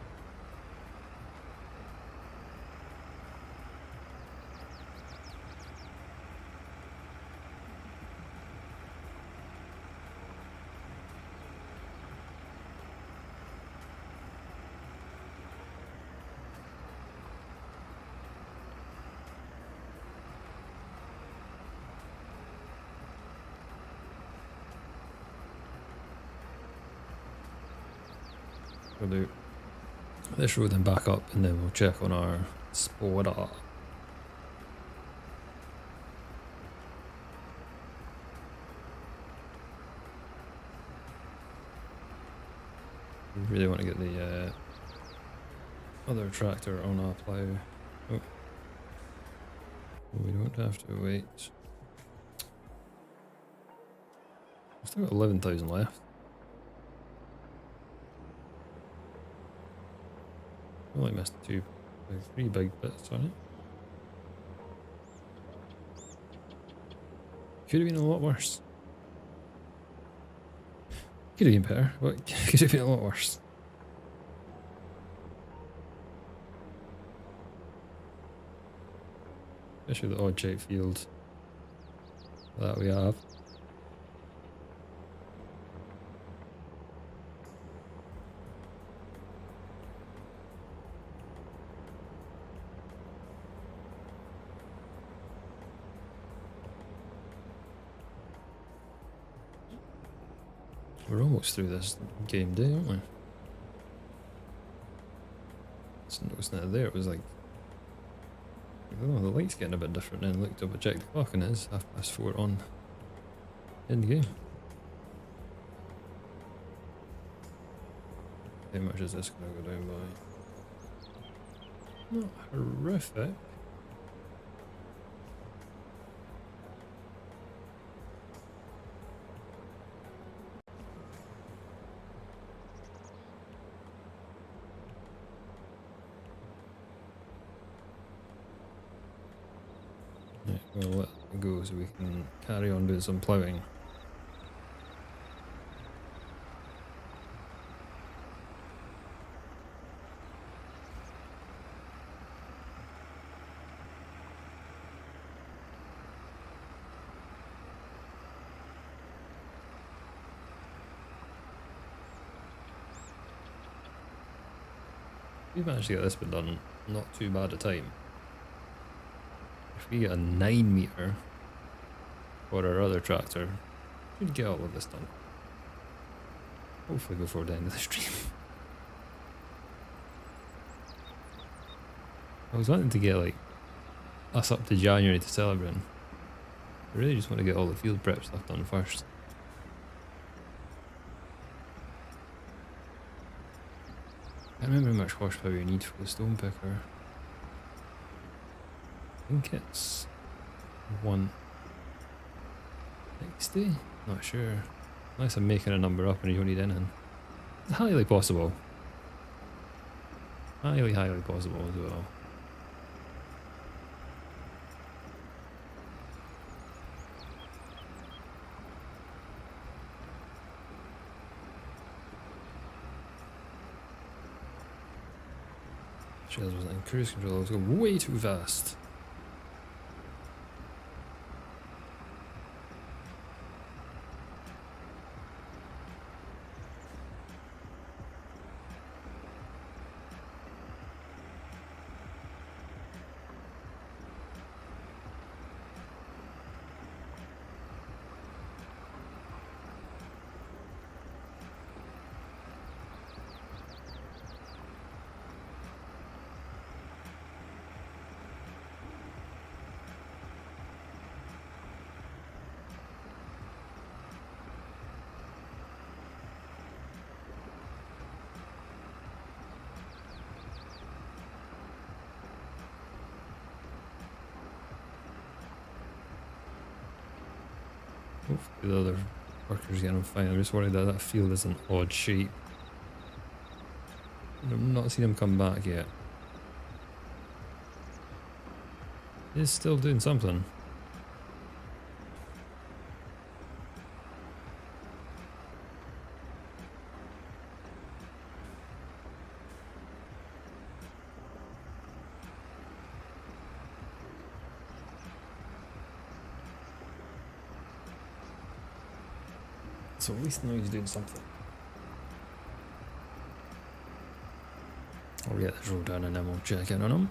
We'll do this road and back up, and then we'll check on our spotter. We really want to get the other tractor on our plough. Oh. We don't have to wait. We've still got 11,000 left. I only missed three big bits on it. Could have been a lot worse. Could have been better, but could have been a lot worse. Especially the odd shaped field that we have. We're almost through this game day, aren't we? just noticing it there. It was like, oh, the light's getting a bit different. Then looked up and checked the clock, and it is 4:30 on in the game. How much is this going to go down by? Not horrific. Right, we'll let it go so we can carry on doing some ploughing. We've managed to get this bit done not too bad a time. If we get a 9 meter for our other tractor, we'd get all of this done. Hopefully before the end of the stream. I was wanting to get like us up to January to celebrate. I really just want to get all the field prep stuff done first. I can't remember how much horsepower you need for the stone picker. I think it's 160? Not sure. Unless I'm making a number up and you don't need anything. It's highly possible. Highly possible as well. Shells wasn't in cruise control, I was going way too fast. Hopefully the other workers get them fine. I'm just worried that that field is an odd shape. I've not seen him come back yet. He's still doing something. So at least now he's doing something. I'll get this road down and then we'll check in on him.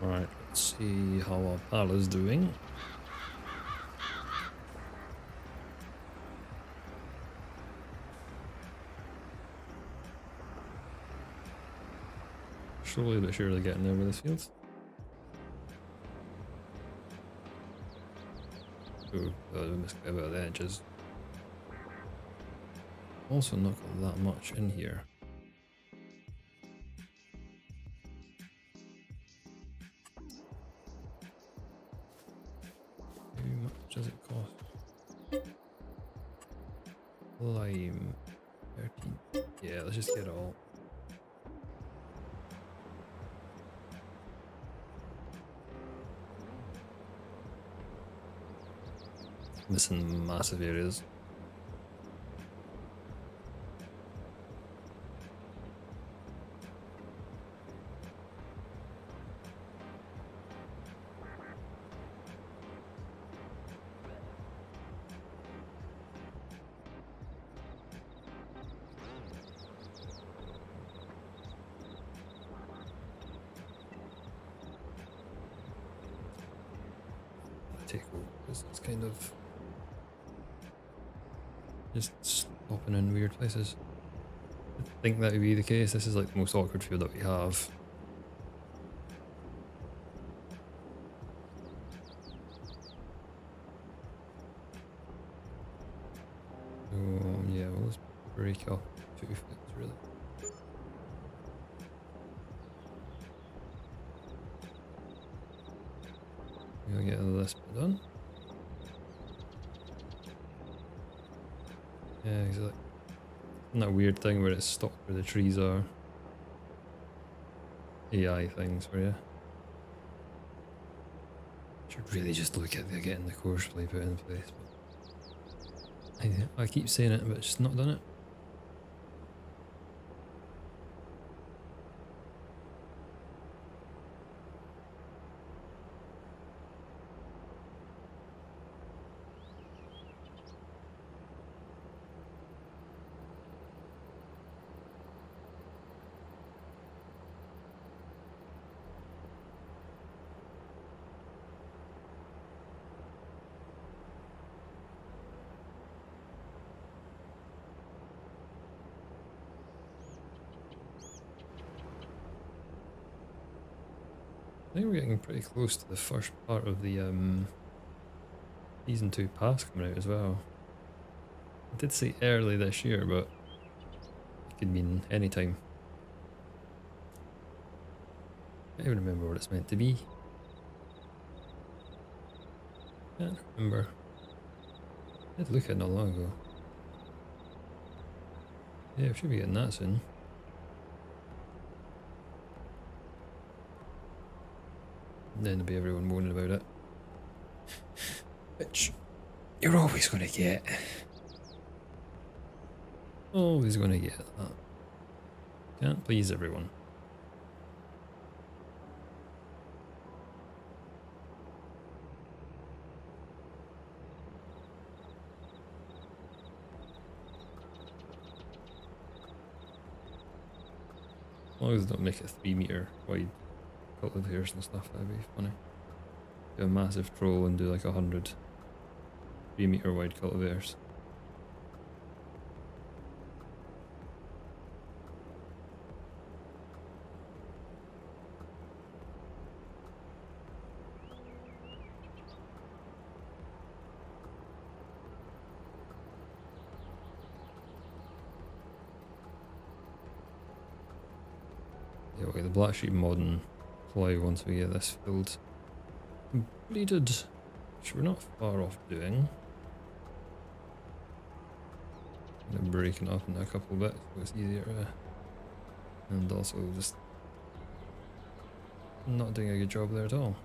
Right, let's see how our pal is doing. Slowly but surely getting there with this field. Ooh, we missed a bit of the edges. Also not got that much in here. How much does it cost? Lime 13. Yeah, let's just get it all. Missing massive areas. take over because it's kind of just stopping in weird places. I think that would be the case. This is like the most awkward field that we have. So yeah, we'll just break up 2 fields really. We'll get this bit done. Yeah, exactly. Isn't that weird thing where it's stopped where the trees are? AI things for you. Should really just look at getting the course play put in place. But I keep saying it, but it's just not done it. I think we're getting pretty close to the first part of the Season 2 pass coming out as well. I did say early this year, but it could mean any time. I don't even remember what it's meant to be. Can't remember. I did look at it not long ago. Yeah, we should be getting that soon. And then there'll be everyone moaning about it. Which you're always going to get. Always going to get that. Can't please everyone. As long as they don't make it 3 meter wide cultivators and stuff, that'd be funny. Do a massive troll and do like 100 3 meter wide cultivators. Yeah, okay, the black sheep mod and play once we get this filled completed, which we're not far off doing. I'm breaking it up into a couple of bits so it's easier to, and also just not doing a good job there at all.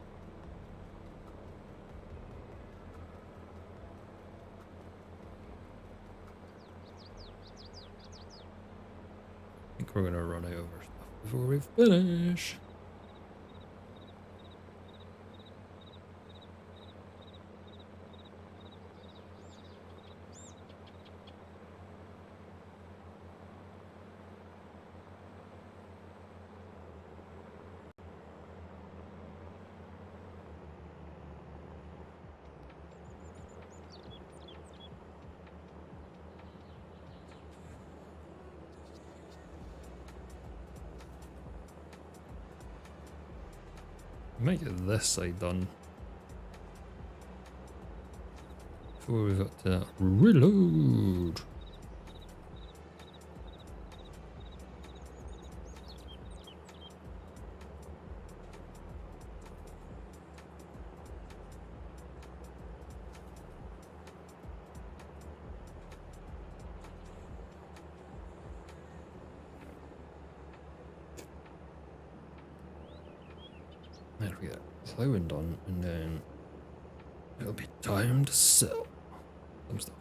I think we're going to run out of our stuff before we finish. We might get this side done before we've got to reload. There we go. Plowing done, and then it'll be time to sell some stuff.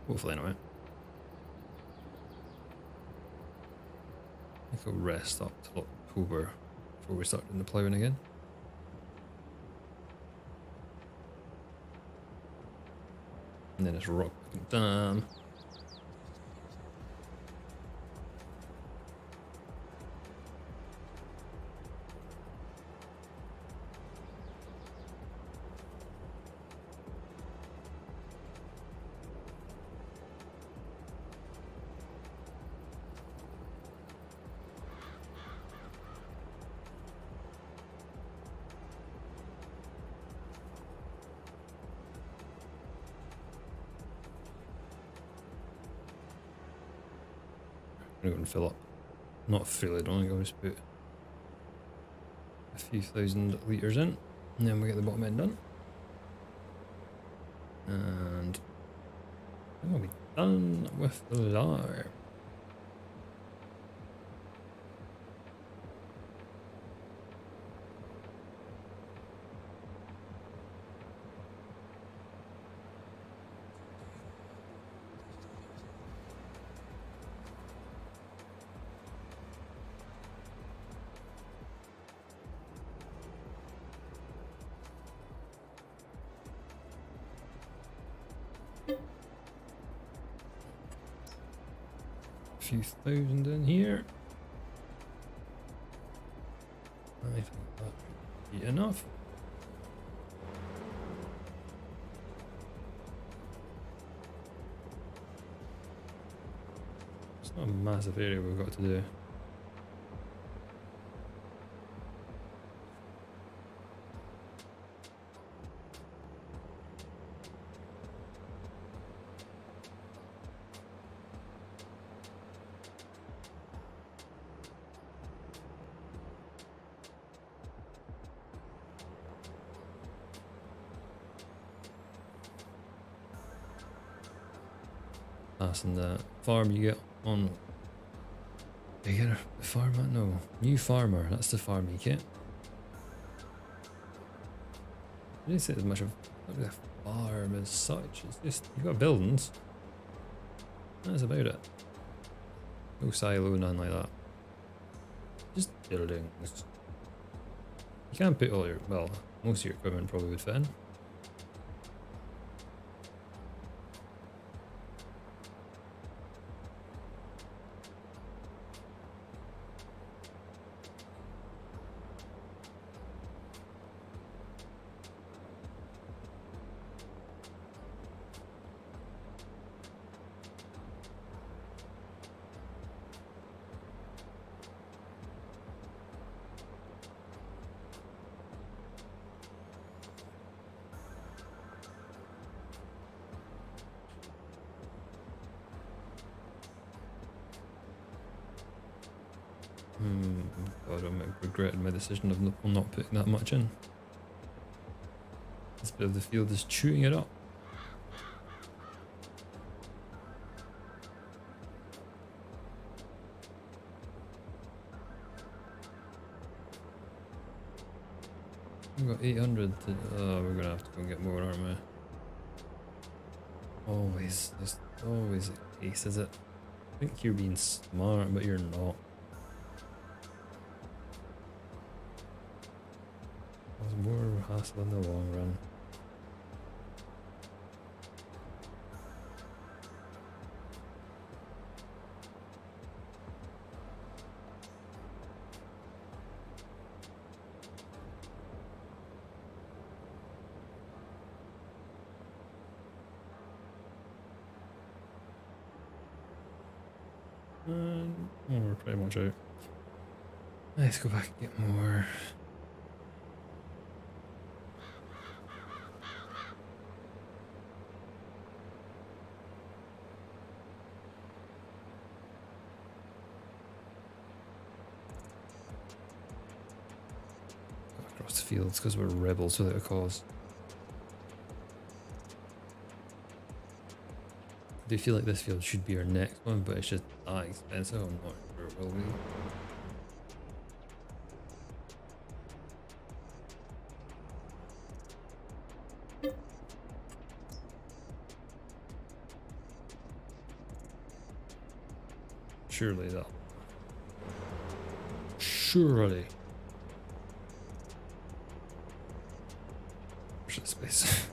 Hopefully, anyway. I think I'll rest up till October before we start doing the ploughing again. And then it's rock back dam. I'm going to fill up. Not fully, I don't think I'll just put a few thousand litres in, and then we get the bottom end done. And then we'll be done with the lime. Few thousand in here. I think that should be enough. It's not a massive area we've got to do. Passing the farm you get on. Do you get a farmer? No. New farmer, that's the farm you get. I didn't say as much of a farm as such, it's just you've got buildings. That's about it. No silo, none like that. Just buildings. You can't put all your, well, most of your equipment probably would fit in. God, I'm regretting my decision of not putting that much in. This bit of the field is chewing it up. We've got 800 to, we're gonna have to go and get more, aren't we? Always, there's always a case, is it? I think you're being smart, but you're not. There's more hassle in the long run. And we're pretty much out. Let's go back and get more. Across the fields because we're rebels without a cause. I do feel like this field should be our next one, but it's just that expensive. I'm not sure it will be. Surely that. Surely. Where's that space?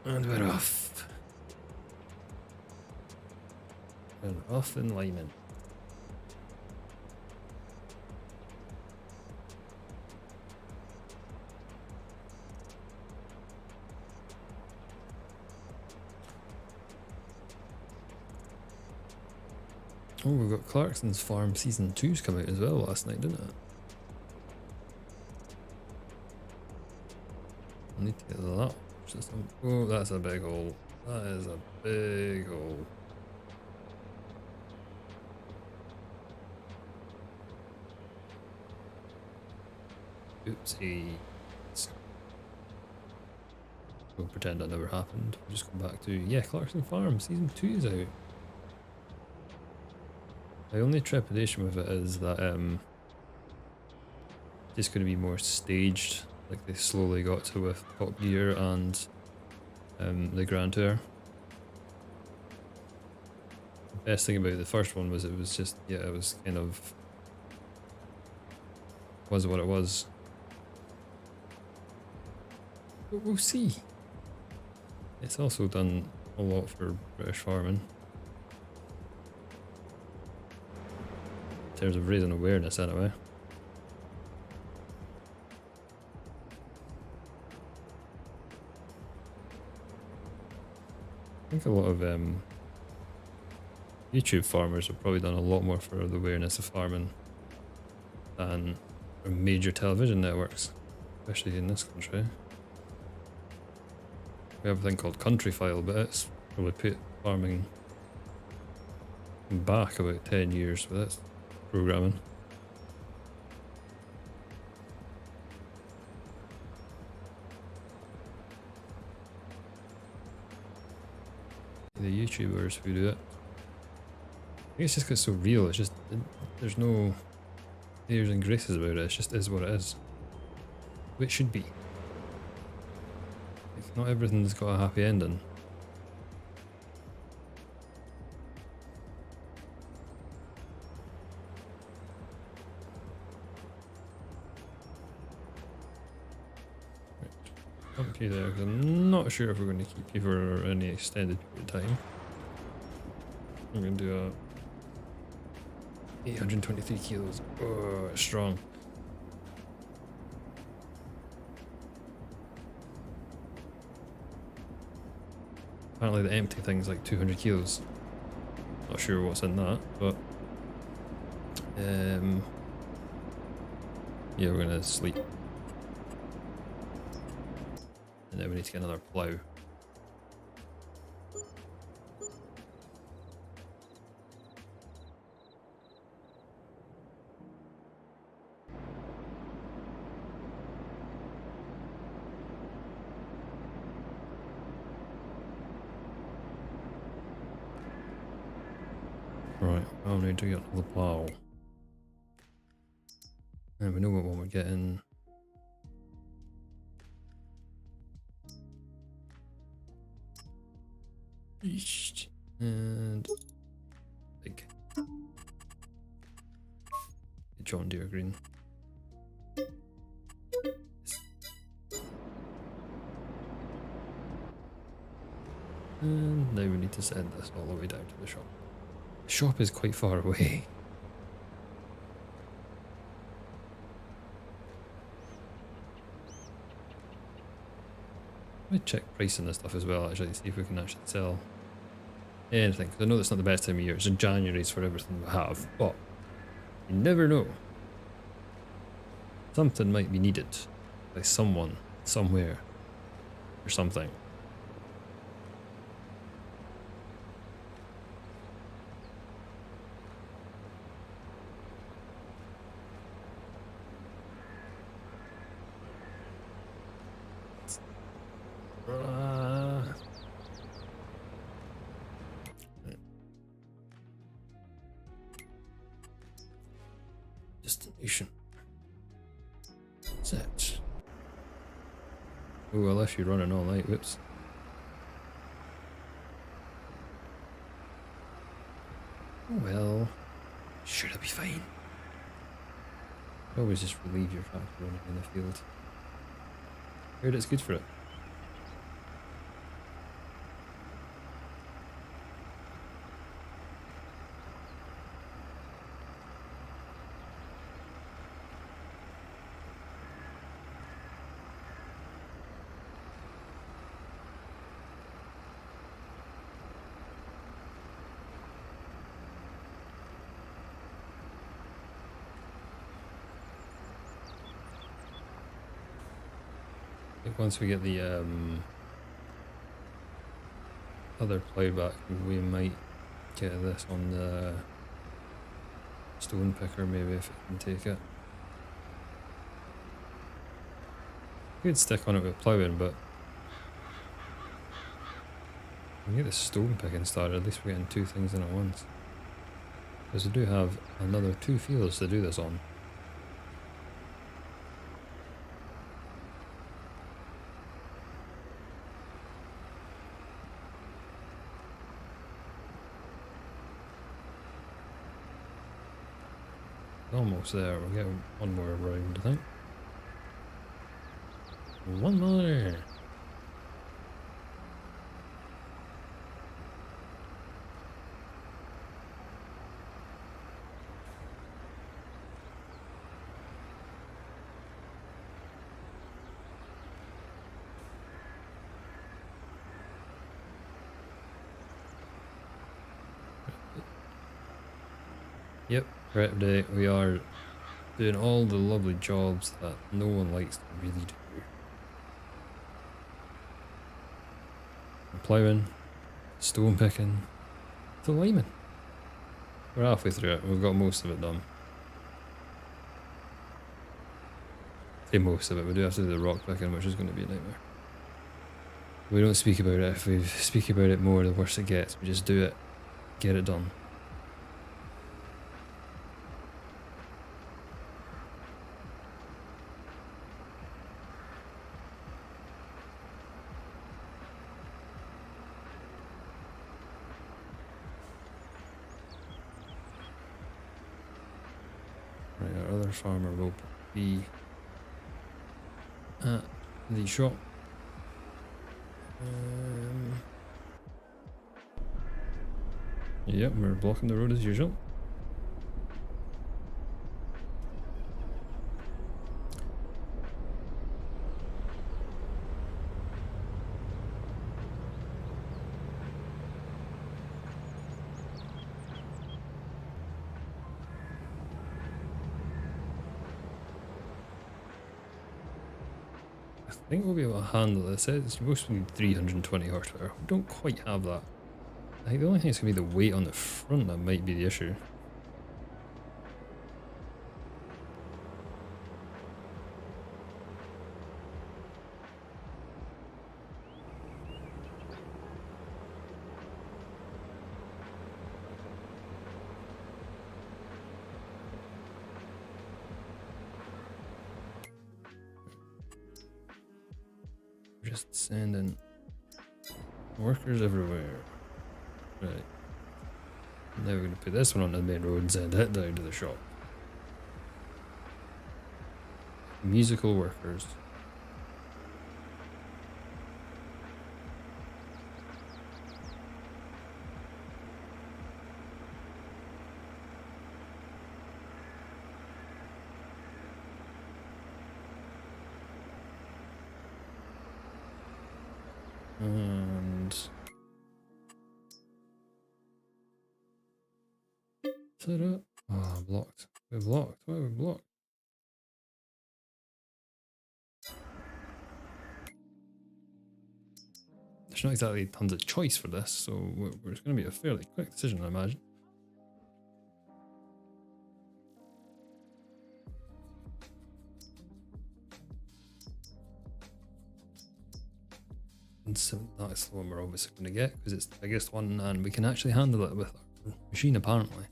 And we're off. We're off in Lyman. Oh, we've got Clarkson's Farm Season 2's come out as well last night, didn't it? I need to get that. Oh, that's a big hole. That is a big hole. Oopsie. We'll pretend that never happened. We'll just go back to, yeah, Clarkson Farm Season 2 is out. My only trepidation with it is that it's just going to be more staged, like they slowly got to with Top Gear and the Grand Tour. The best thing about the first one was it was just, yeah, it was kind of, was what it was. But we'll see. It's also done a lot for British farming. In terms of raising awareness anyway. I think a lot of YouTube farmers have probably done a lot more for the awareness of farming than major television networks, especially in this country. We have a thing called Country File, but it's probably put farming back about 10 years with its programming. The YouTubers who do it, I think it's just 'cause it's so real. It's just, there's no airs and graces about it. It just is what it is. It should be. Like, not everything's got a happy ending. Up you there, 'cause I'm not sure if we're going to keep you for any extended period of time. I'm going to do a 823 kilos. Oh, strong. Apparently the empty thing's like 200 kilos. Not sure what's in that, but yeah, we're gonna sleep. And then we need to get another plough. Right, I need to get the plough. And we know what one we're getting. And big John Deere green. And now we need to send this all the way down to the shop. The shop is quite far away. Let me check pricing this stuff as well, actually, see if we can actually sell anything. Because I know that's not the best time of year. It's in January for everything we have, but you never know. Something might be needed by someone, somewhere, or something. Destination. Set. Oh, I left you running all night. Whoops. Oh well. Should I be fine? Always just relieve your tractor running in the field. Heard it's good for it. I think once we get the other plough back, we might get this on the stone picker maybe if it can take it. We could stick on it with ploughing, but we can get the stone picking started. At least we're getting two things in at once. Because we do have another 2 fields to do this on. Almost there. We'll get one more round, I think. One more. Yep, prep day. We are doing all the lovely jobs that no one likes to really do. From ploughing, stone picking, to liming. We're halfway through it. We've got most of it done. Say most of it. We do have to do the rock picking, which is going to be a nightmare. We don't speak about it. If we speak about it more, the worse it gets. We just do it, get it done. Right, our other farmer will be at the shop. Yep, we're blocking the road as usual. I think we'll be able to handle this. It's supposed to be 320 horsepower. We don't quite have that. I think the only thing is going to be the weight on the front that might be the issue. Just sending workers everywhere. Right. Now we're going to put this one on the main road and send it down to the shop. Musical workers. And set up. Ah, blocked. We're blocked. Why are we blocked? There's not exactly tons of choice for this, so it's going to be a fairly quick decision, I imagine. And so that's the one we're obviously going to get because it's the biggest one and we can actually handle it with our machine apparently.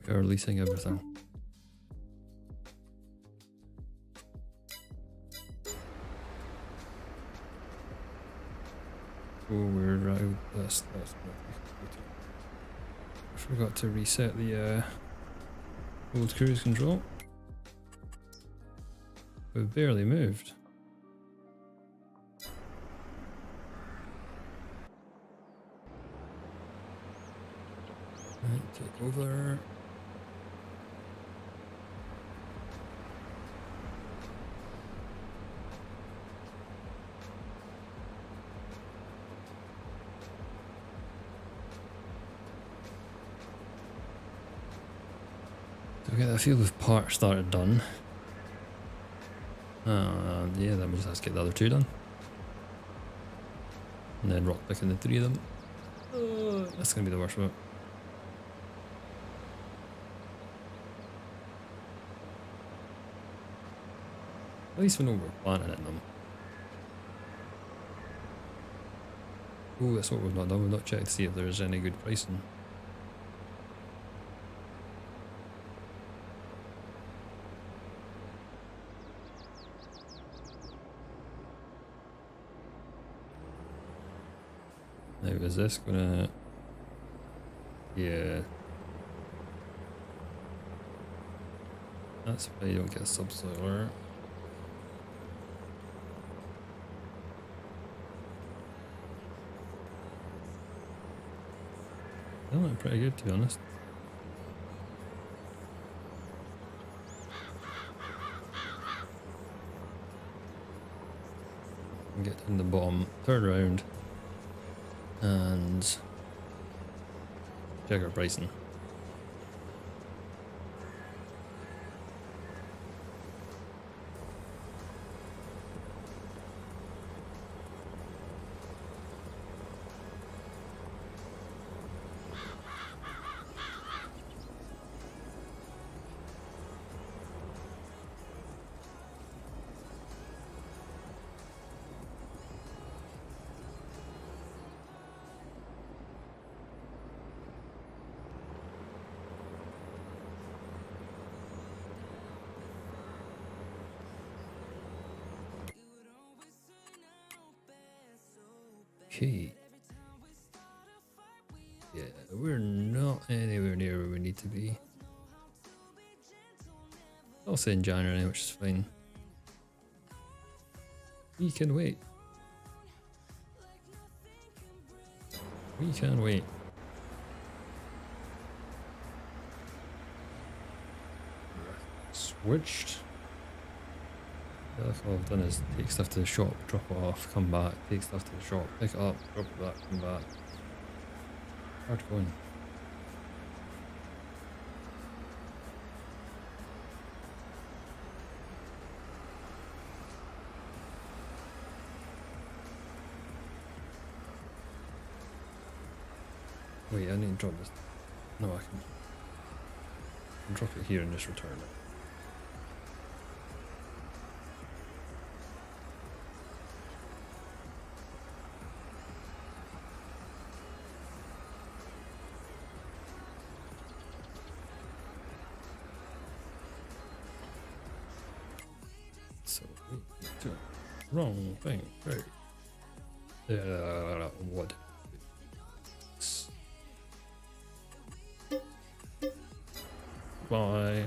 We are releasing everything. Oh, we're out. That's not I forgot to reset the old cruise control. We've barely moved. Take over. So we get that field with parts started done. Yeah, then we just have to get the other two done. And then rock picking the three of them. That's going to be the worst of it. At least we know we're planting in them. Oh, that's what we've not done. We've not checked to see if there's any good pricing. Now, is this gonna... Yeah. That's why you don't get a subsoiler. They look pretty good, to be honest. Get in the bottom, turn around, and check our pricing. Okay. Yeah, we're not anywhere near where we need to be. I'll say in January, which is fine. We can wait. We can wait. Switched. Yeah, that's all I've done is take stuff to the shop, drop it off, come back, take stuff to the shop, pick it up, drop it back, come back. Hard going. Wait, I need to drop this. No, I can drop it here and just return it. So, wrong thing, right? What? Bye.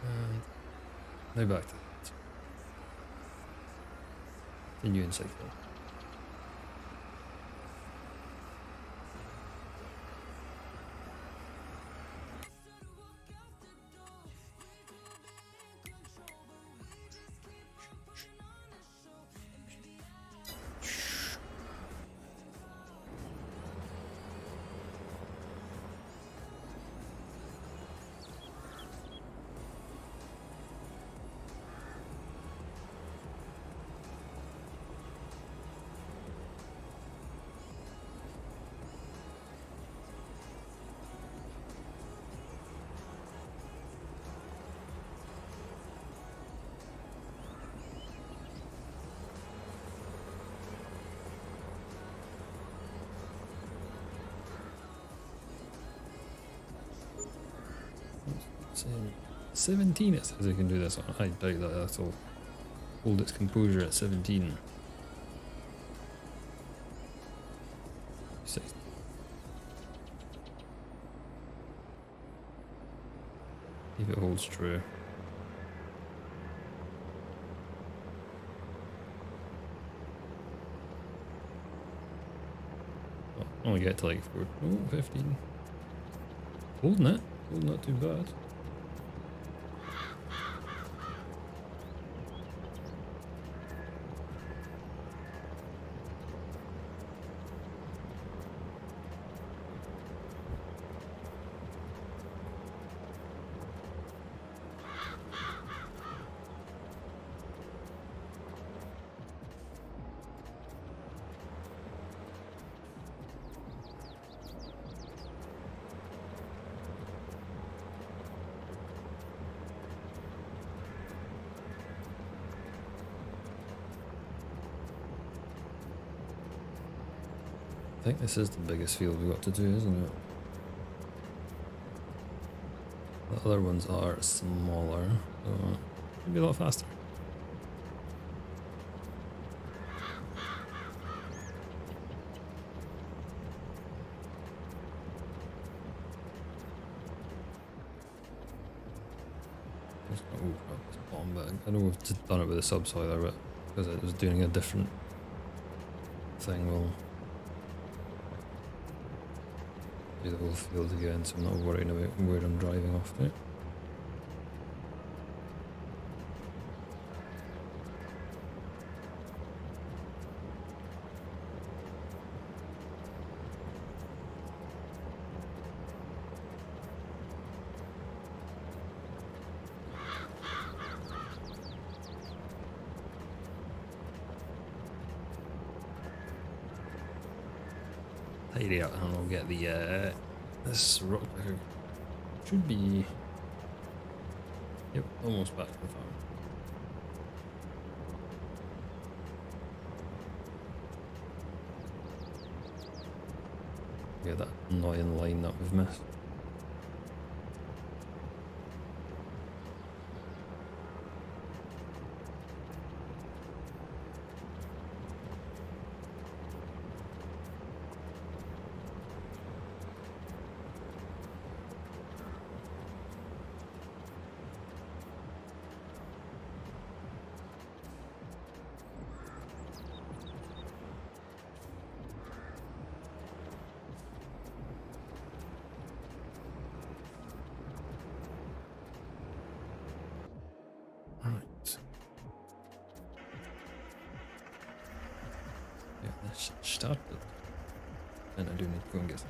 And now back to that. Continuing cycle. So 17 it says I can do this on. I doubt that that'll hold its composure at 17. 6. If it holds true. Oh, only get to like 4, 15. Holding it, not too bad. I think this is the biggest field we've got to do, isn't it? The other ones are smaller, so it should be a lot faster. Oh crap, this bomb bag. I know we've just done it with a subsoiler, but because it was doing a different thing, we'll do the whole field again, so I'm not worrying about where I'm driving off to. Tidy up and we'll get the this rock picker. Should be, yep, almost back to the farm. Get that annoying line that we've missed. Right. Yeah, this started. And I do need to go and get some.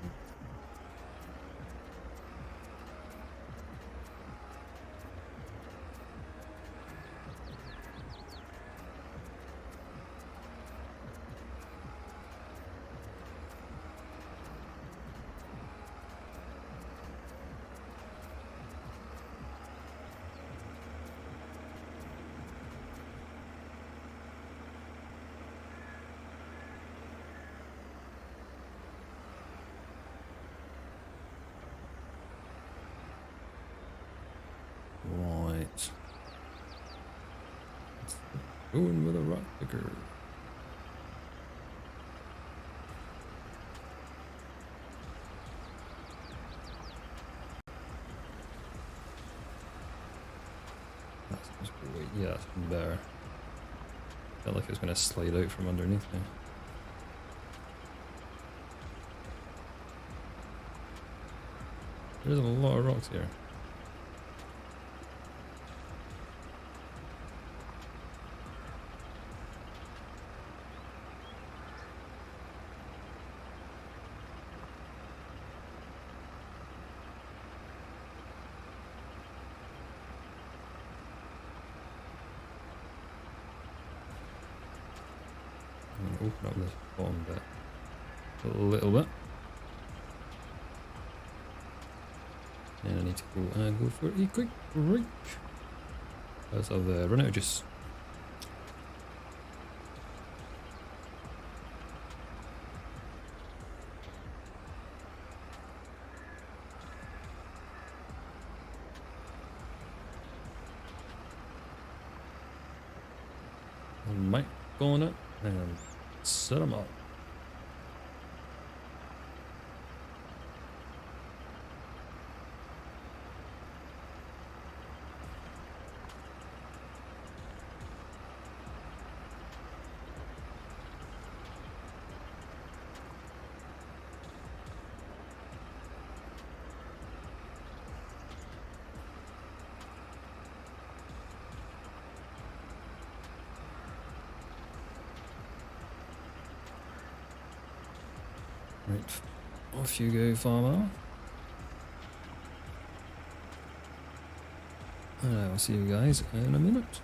Right. Going with a rock picker. That's supposed to be, yeah, that's better. Felt like it was going to slide out from underneath me. There's a lot of rocks here. I'm going to open up this bottom bit a little bit. And I need to go and go for a quick break because I've run out of juice. Mic on it and set them up. Right, off you go, farmer. And I will see you guys in a minute.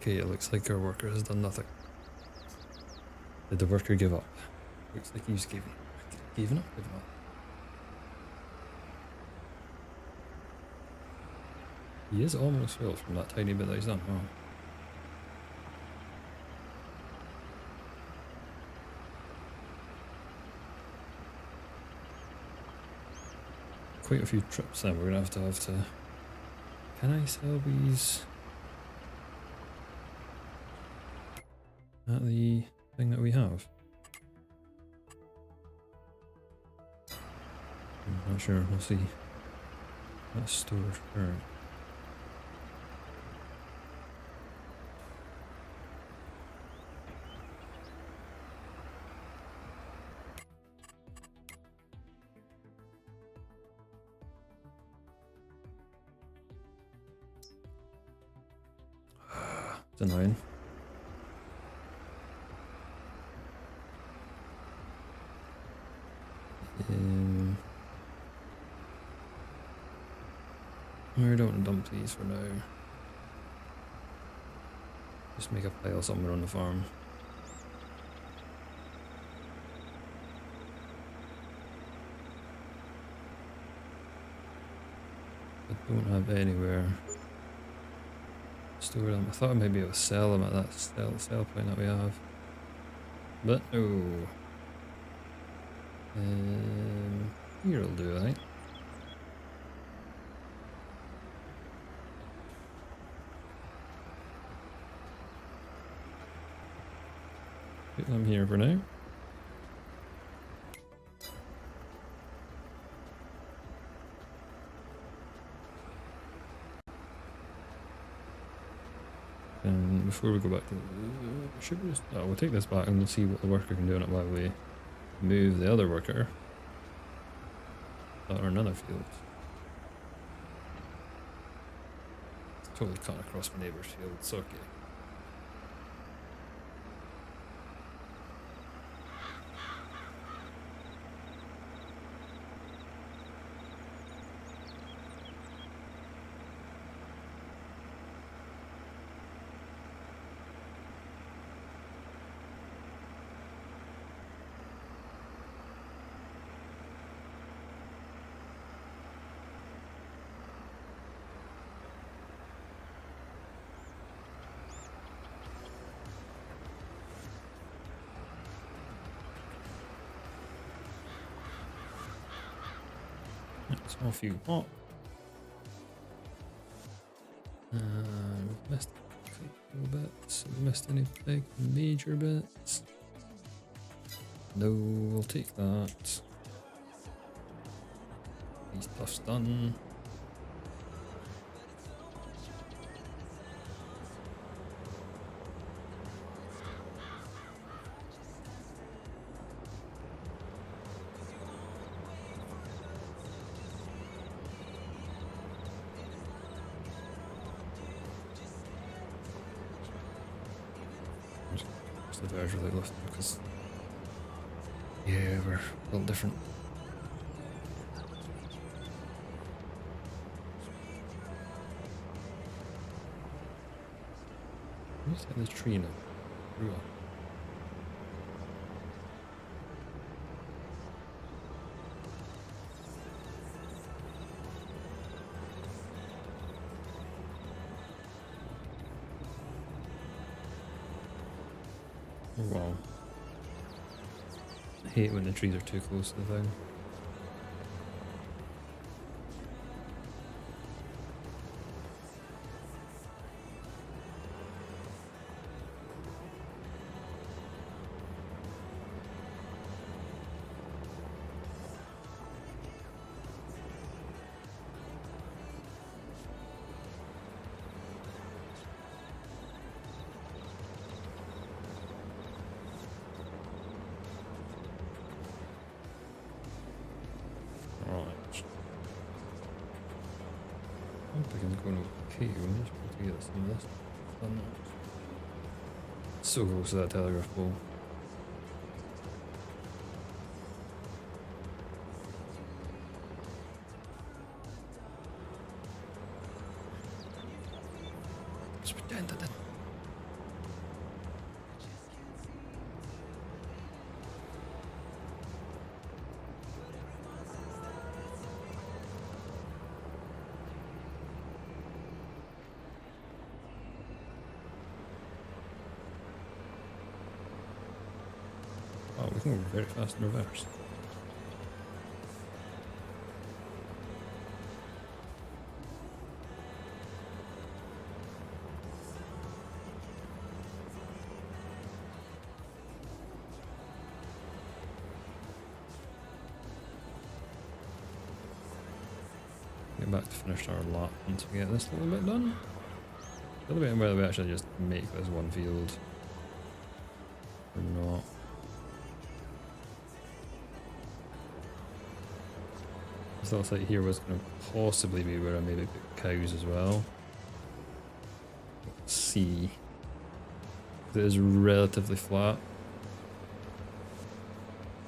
Okay, it looks like our worker has done nothing. Did the worker give up? Looks like he's given up. Given up? He is almost filled from that tiny bit that he's done. Wow. Quite a few trips then we're gonna have to. Can I sell these at the thing that we have? I'm not sure, we'll see. That's storage current. It's annoying. I don't want to dump these for now. Just make a pile somewhere on the farm. I don't have anywhere to store them. I thought I might be able to sell them at that sell point that we have. But no. Here'll do, I think. Put them here for now. And before we go back to should we just, oh, we'll take this back and we'll see what the worker can do on it while we move the other worker or another field. Totally cut across my neighbour's field, it's okay. That's off you pop. We've missed a couple bits. Have we missed any big major bits? No, we'll take that. These stuff's done. The doors really lifting because yeah, we're a little different. Where's the tree now? Grew up. Wow. I hate when the trees are too close to the thing. I think I'm going okay. I'm just going to get some of this done. So close to that telegraph pole. Just pretend I didn't. Oh, very fast in reverse. Get back to finish our lap once we get this little bit done. The other bit whether we actually just make this one field or not. This little site here was going to possibly be where I maybe put cows as well. Let's see. It is relatively flat.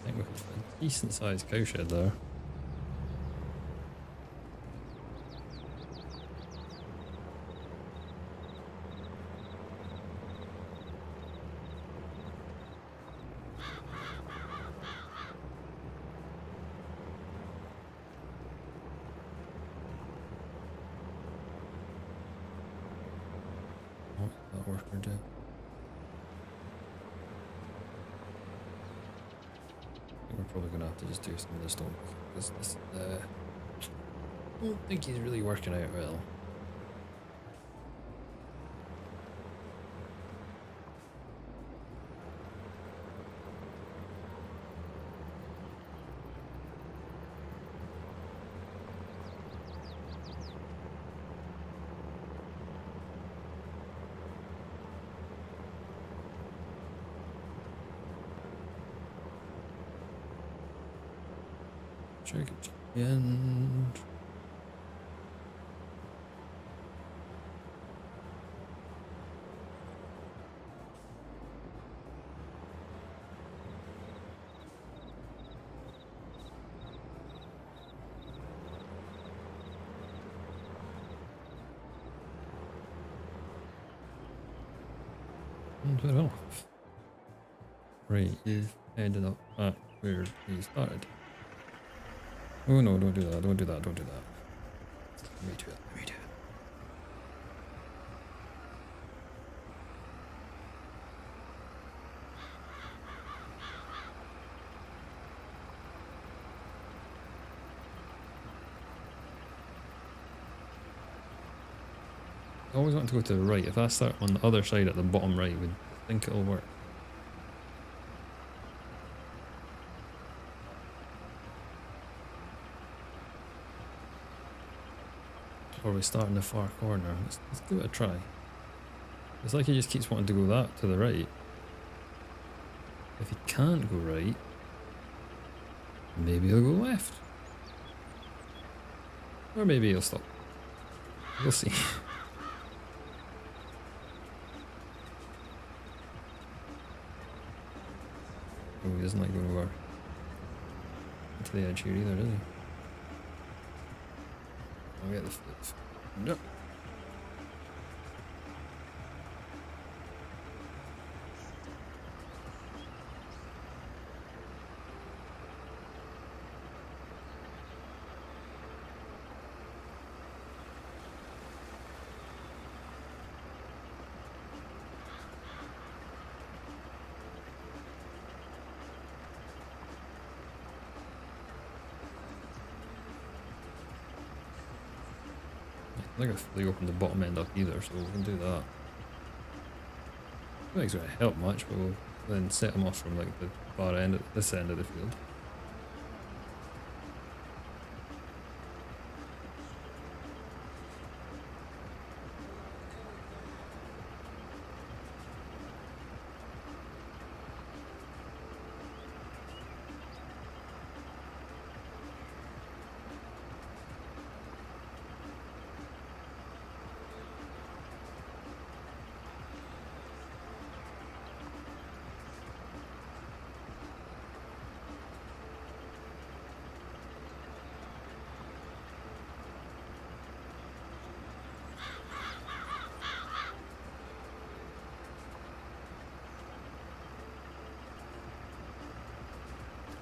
I think we could find a decent sized cow shed there. What's that worker do? We're probably going to have to just do some of this stone because this, I don't think he's really working out well. Check it again. And we're off. Right, you've ended up at where you started. Oh no, don't do that, don't do that, don't do that. Let me do it, let me do it. I always want to go to the right. If I start on the other side at the bottom right, would think it'll work. Or we start in the far corner. Let's give it a try. It's like he just keeps wanting to go that to the right. If he can't go right, maybe he'll go left. Or maybe he'll stop. We'll see. Oh, he doesn't like going over to the edge here either, does he? I'll get the flip. No. I think I've fully opened the bottom end up either, so we can do that. I don't think it's going to help much, but we'll then set them off from like the far end at this end of the field.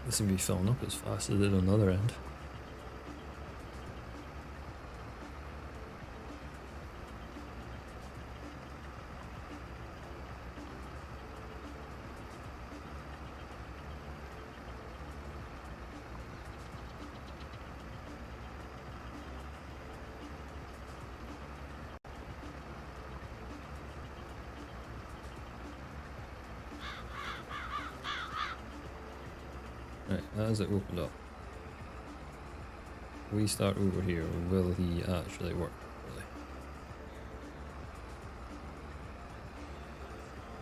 This will be filling up as fast as it did on the other end. Right, as it opened up, we start over here. Will he actually work properly?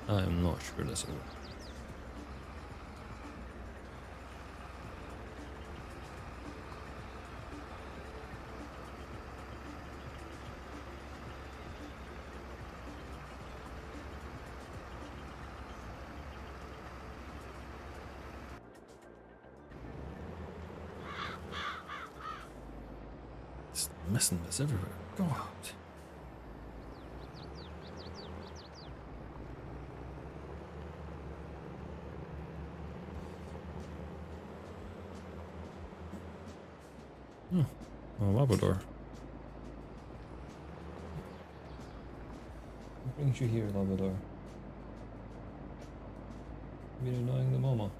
I am not sure this will work. It's missing this everywhere. God. Oh, a Labrador. What brings you here, Labrador? Been annoying the mama.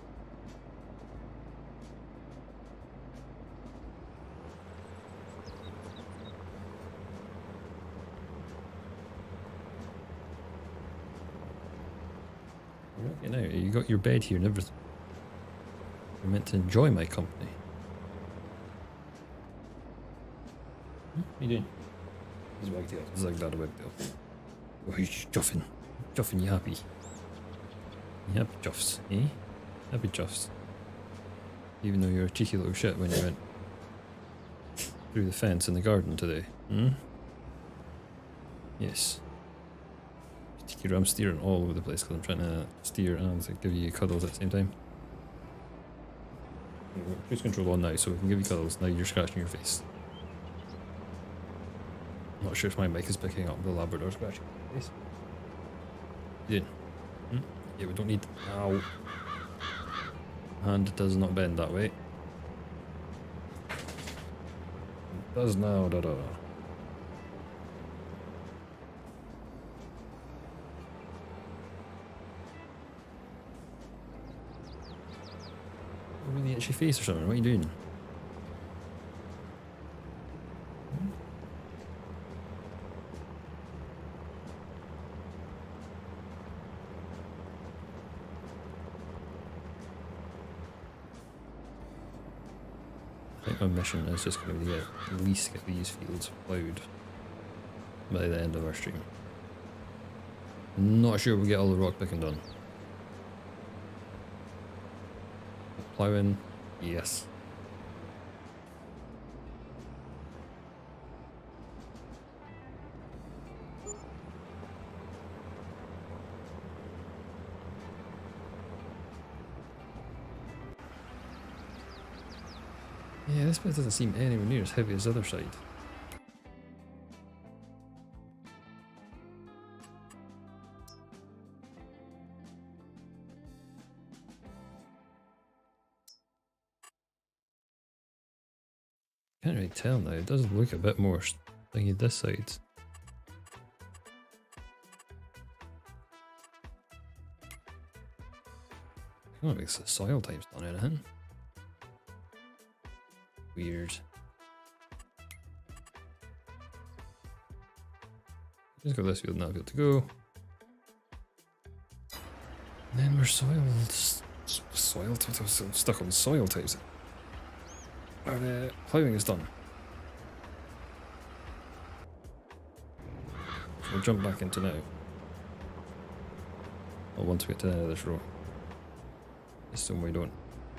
Okay, now you got your bed here and everything. You're meant to enjoy my company. What are you doing? He's a wagtail. He's like that, a wagtail. Oh, he's chuffing. Chuffing, you happy? You happy, Chuffs, eh? Happy Chuffs. Even though you're a cheeky little shit when you went through the fence in the garden today. Hmm? Yes. I'm steering all over the place because I'm trying to steer and to give you cuddles at the same time. Cruise control on now so we can give you cuddles. Now you're scratching your face. I'm not sure if my mic is picking up the Labrador scratching your face. You did. Hmm? Yeah, we don't need... Ow. Hand does not bend that way. It does now, da-da. Really itchy face or something? What are you doing? I think my mission is just going to be at least get these fields plowed by the end of our stream. Not sure we'll get all the rock picking done. Ploughing, yes. Yeah, this bit doesn't seem anywhere near as heavy as the other side. Can't really tell now. It does look a bit more thingy this side. I don't think the soil type's done anything. Weird. Just got this field and that field to go. And then we're soil types. I'm stuck on soil types. Our ploughing is done. We'll jump back into now. Well, once we get to the end of this row. This time we don't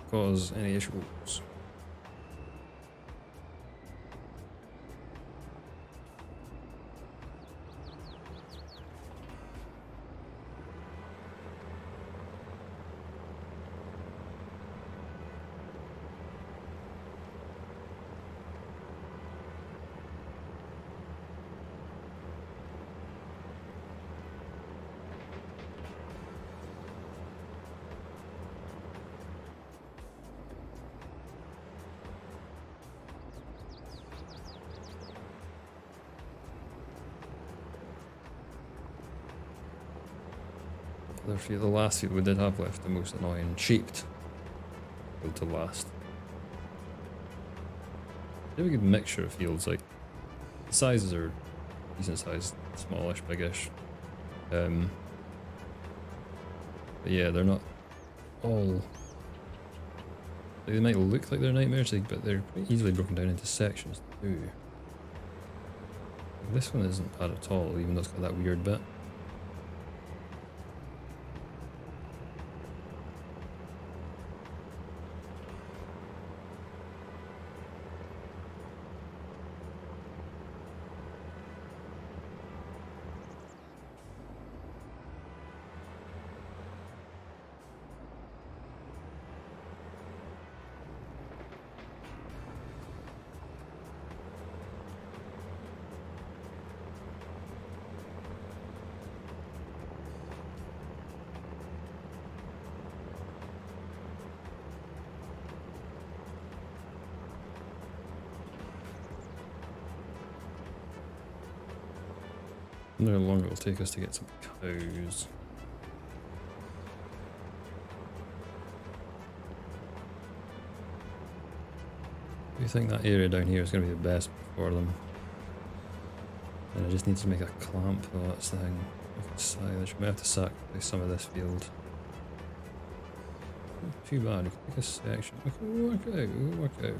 cause any issues. The last field we did have left, the most annoying shaped field to last. They have a good mixture of fields, like the sizes are decent sized, smallish, biggish. But yeah, they're not all They might look like they're nightmares, but they're quite easily broken down into sections too. This one isn't bad at all, even though it's got that weird bit. I wonder how long it'll take us to get some cows. Do you think that area down here is going to be the best for them? And I just need to make a clamp though, that's the thing. Silage. We have to sacrifice some of this field. Not too bad, we can make a section. We can work out, we can work out.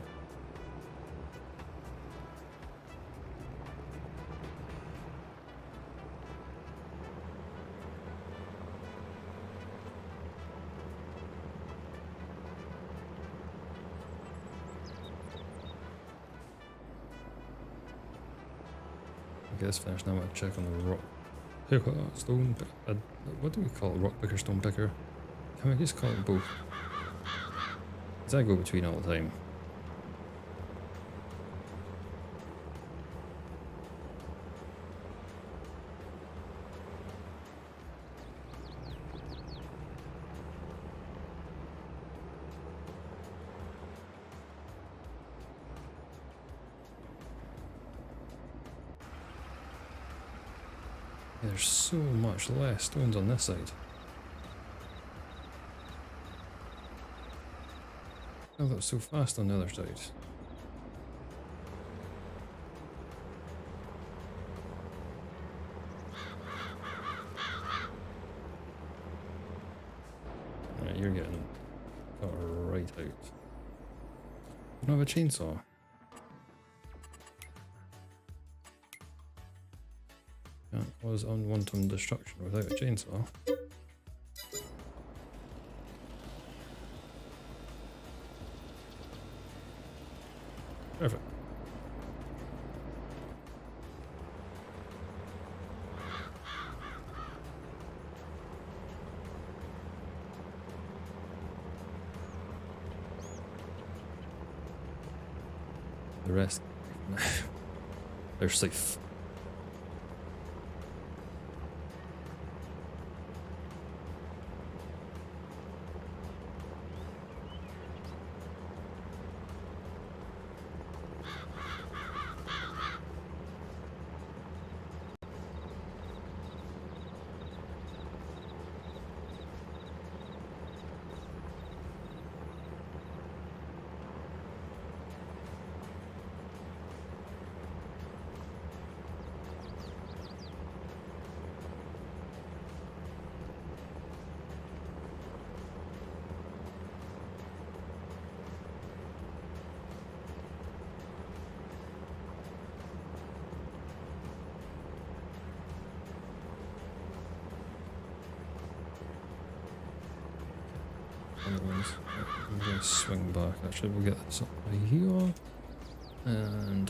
Okay, that's finished. Now I'm going to check on the rock picker, stone picker. What do we call it? Rock picker, stone picker? Can we just call it both? Because I go between all the time. There's so much less stones on this side. Oh, that was so fast on the other side. Right, you're getting cut right out. I don't have a chainsaw. Can't cause unwanted destruction without a chainsaw. Perfect. The rest, they're safe. I'm going to swing back. Actually, we'll get this up right here. And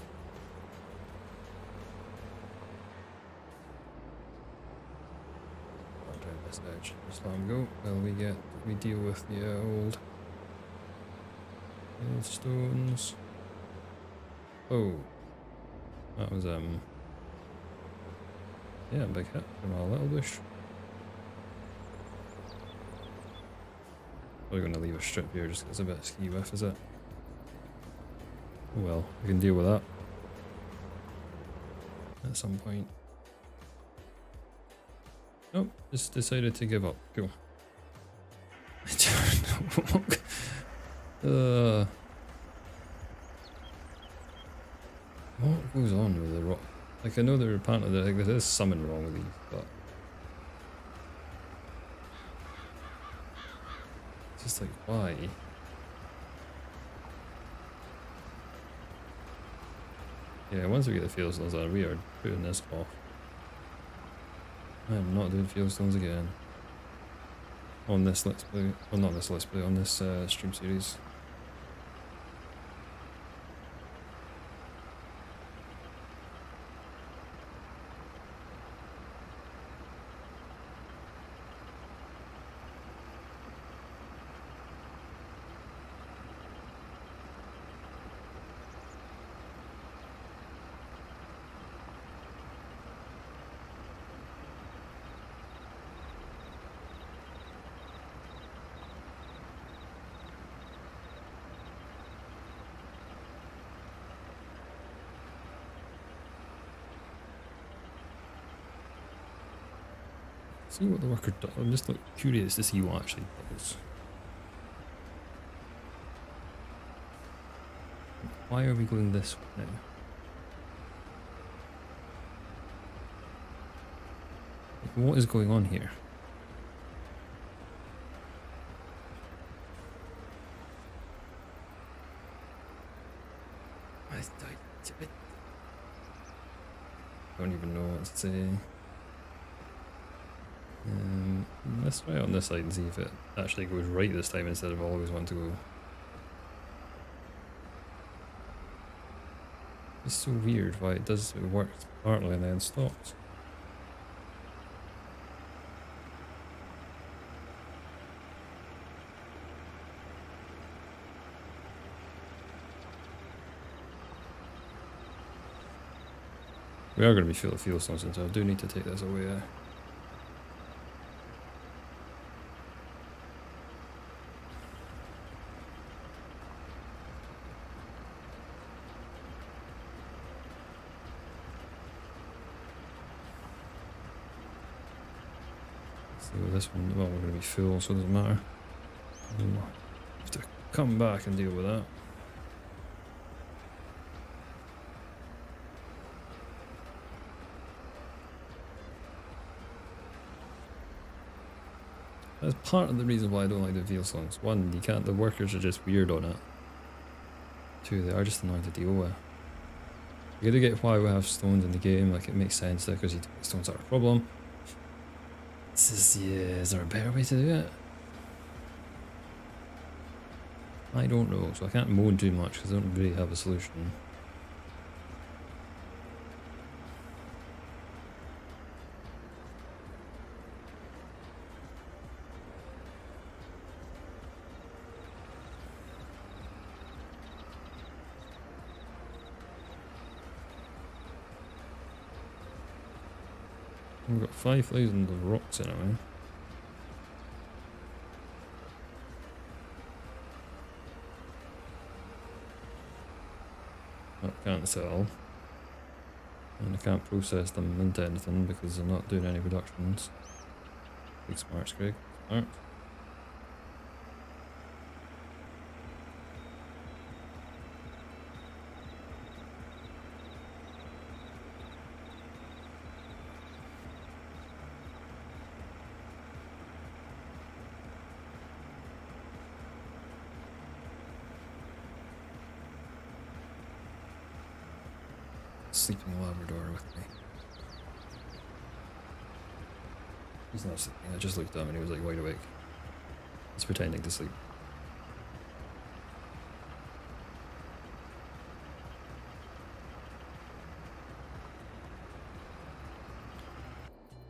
down this edge. Just let him go while we deal with the old stones. Oh, that was yeah, a big hit from our little bush. We're going to leave a strip here just because it's a bit ski whiff, is it? Oh well, we can deal with that at some point. Nope, just decided to give up. Cool. What goes on with the rock? Like, I know there apparently there is something wrong with these, but it's just like, why? Yeah, once we get the field stones on, we are putting this off. I am not doing field stones again. On this let's play. Well, not this let's play, on this stream series. See what the worker does. I'm just like curious to see what actually does. Why are we going this way now? Like, what is going on here? I don't even know what to say. Let's try it on this side and see if it actually goes right this time instead of always wanting to go. It's so weird why it does, it works partly and then stops. We are going to be full of fuel stones, so I do need to take this away. This one, well, we're going to be full, so it doesn't matter. We'll have to come back and deal with that. That's part of the reason why I don't like the veal songs. One, you can't, the workers are just weird on it. Two, they are just annoying to deal with. You gotta get why we have stones in the game, like it makes sense there because stones are a problem. Is there a better way to do it? I don't know, so I can't moan too much because I don't really have a solution. We've got 5,000 of rocks in it. I can't sell. And I can't process them into anything because I'm not doing any reductions. Big smart, Greg. Smart. Sleeping Labrador with me. He's not sleeping, I just looked at him and he was like wide awake. He's pretending to sleep.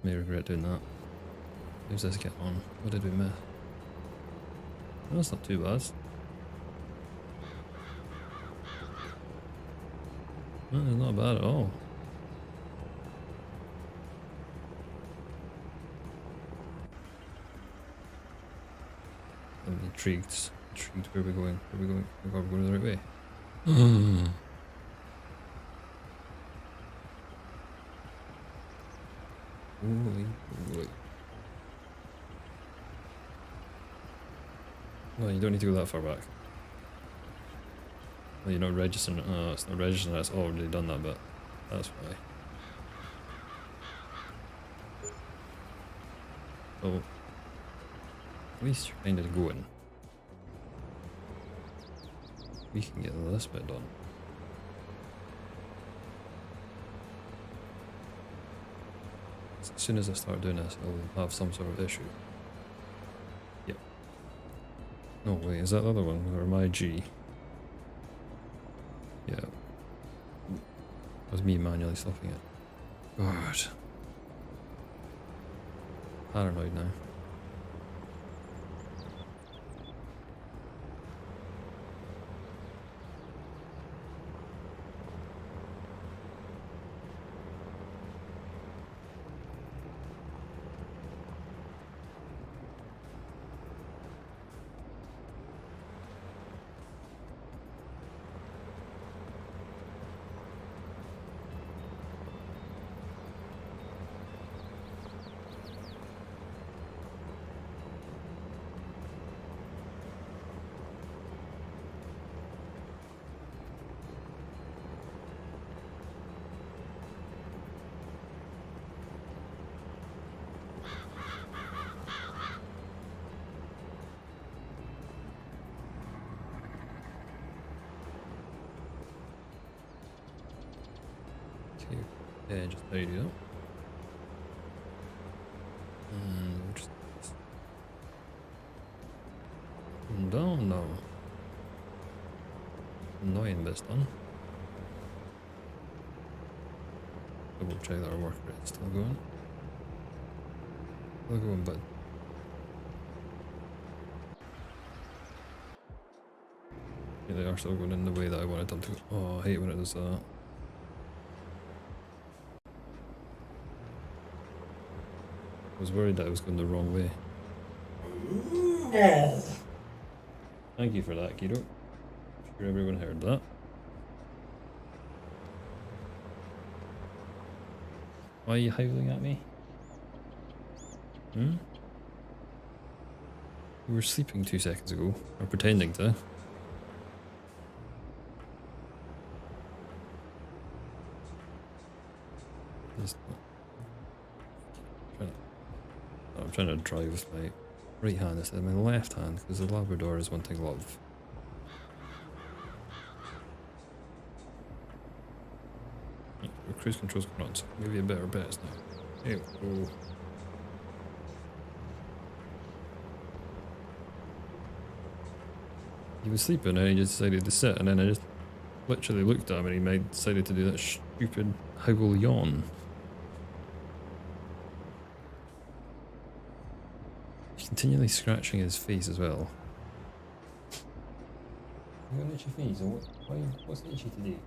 May regret doing that. Who's this get on? What did we miss? Well, that's not too bad. No, it's not bad at all. I'm intrigued. Intrigued. Where are we going? Where are we going? Are we going the right way? Holy. Well, you don't need to go that far back. Well, you're not registering it. Oh, it's not registering. It's already done that bit. That's why. So, at least you're kind of going. We can get this bit done. as soon as I start doing this, I'll have some sort of issue. Yep. No, wait, is that the other one? Or my G? Yeah. That was me manually stuffing it. God. Paranoid now. Yeah, just how you do that. And we'll just down now. Annoying bit's done. Double check that our work rate's still going. Still going, bud. Yeah, they are still going in the way that I wanted them to. Oh, I hate when it does that. I was worried that I was going the wrong way. Thank you for that, Kiddo. I'm sure everyone heard that. Why are you howling at me? Hmm? You were sleeping 2 seconds ago, or pretending to. I'm trying to drive with my right hand instead of my left hand because the Labrador is wanting love. Right, the cruise control's going on, so I'll give you a better bet now. There we go. He was sleeping and he just decided to sit, and then I just literally looked at him and he decided to do that stupid howl yawn. Continually scratching his face as well. You got an itchy face, or what's the itchy today?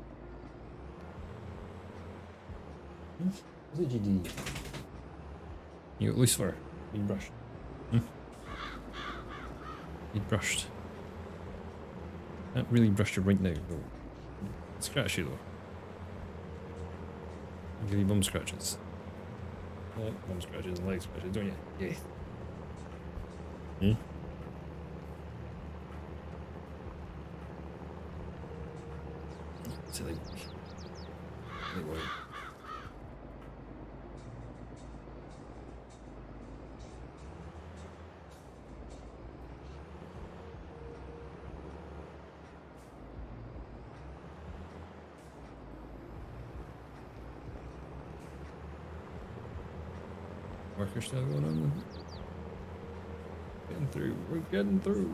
What's itchy today? You got loose fur. You brushed. You brushed. Not really brushed you right now, though. Scratch you though. I'll give you bum scratches. You like bum scratches and leg scratches, don't you? Yeah. Hmm? Silly. Anyway. Worker still going on. Getting through. We're getting through.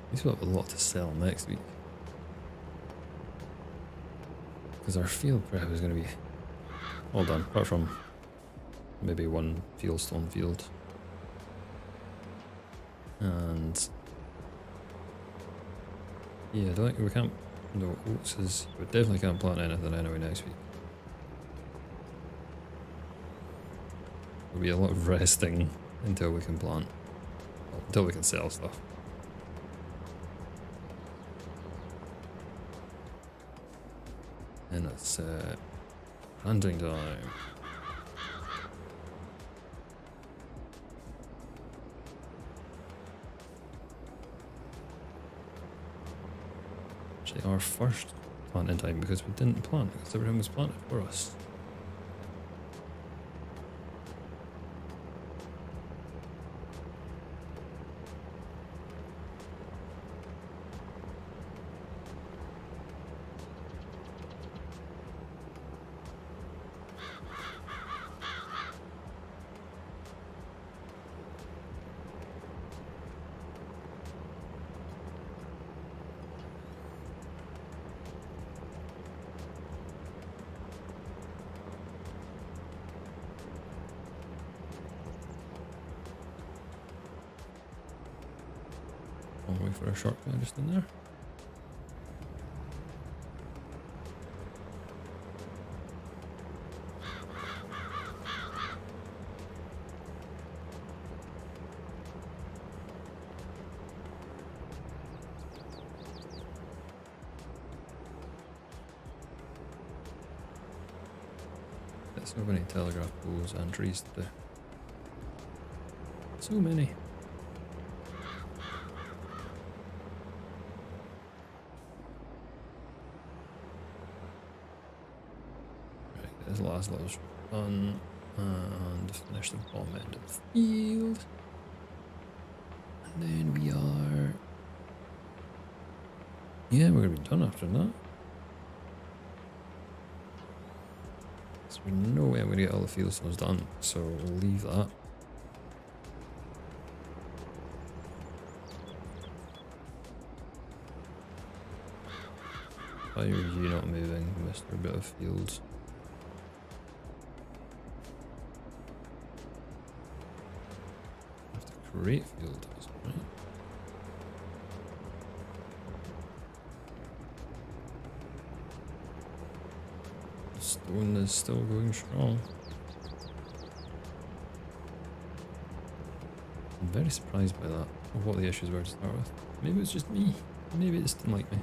At least we'll have a lot to sell next week. Because our field prep is going to be all done, apart from maybe one fieldstone field. And yeah, I don't think we can't. No, oats is. We definitely can't plant anything anyway next week. There'll be a lot of resting until we can plant. Well, until we can sell stuff. And it's planting time. Actually, our first planting time because we didn't plant because everything was planted for us. One way for a shortcut just in there. There's so many telegraph poles and trees to do. So many. There's the last little done and finish the bottom end of the field. And then we are. Yeah, we're gonna be done after that. So we know when we're gonna get all the field stones done, so we'll leave that. Why are you not moving, Mr. Bit of Fields? Great field, right? Stone is still going strong. I'm very surprised by that, of what the issues were to start with. Maybe it's just me. Maybe it just didn't like me.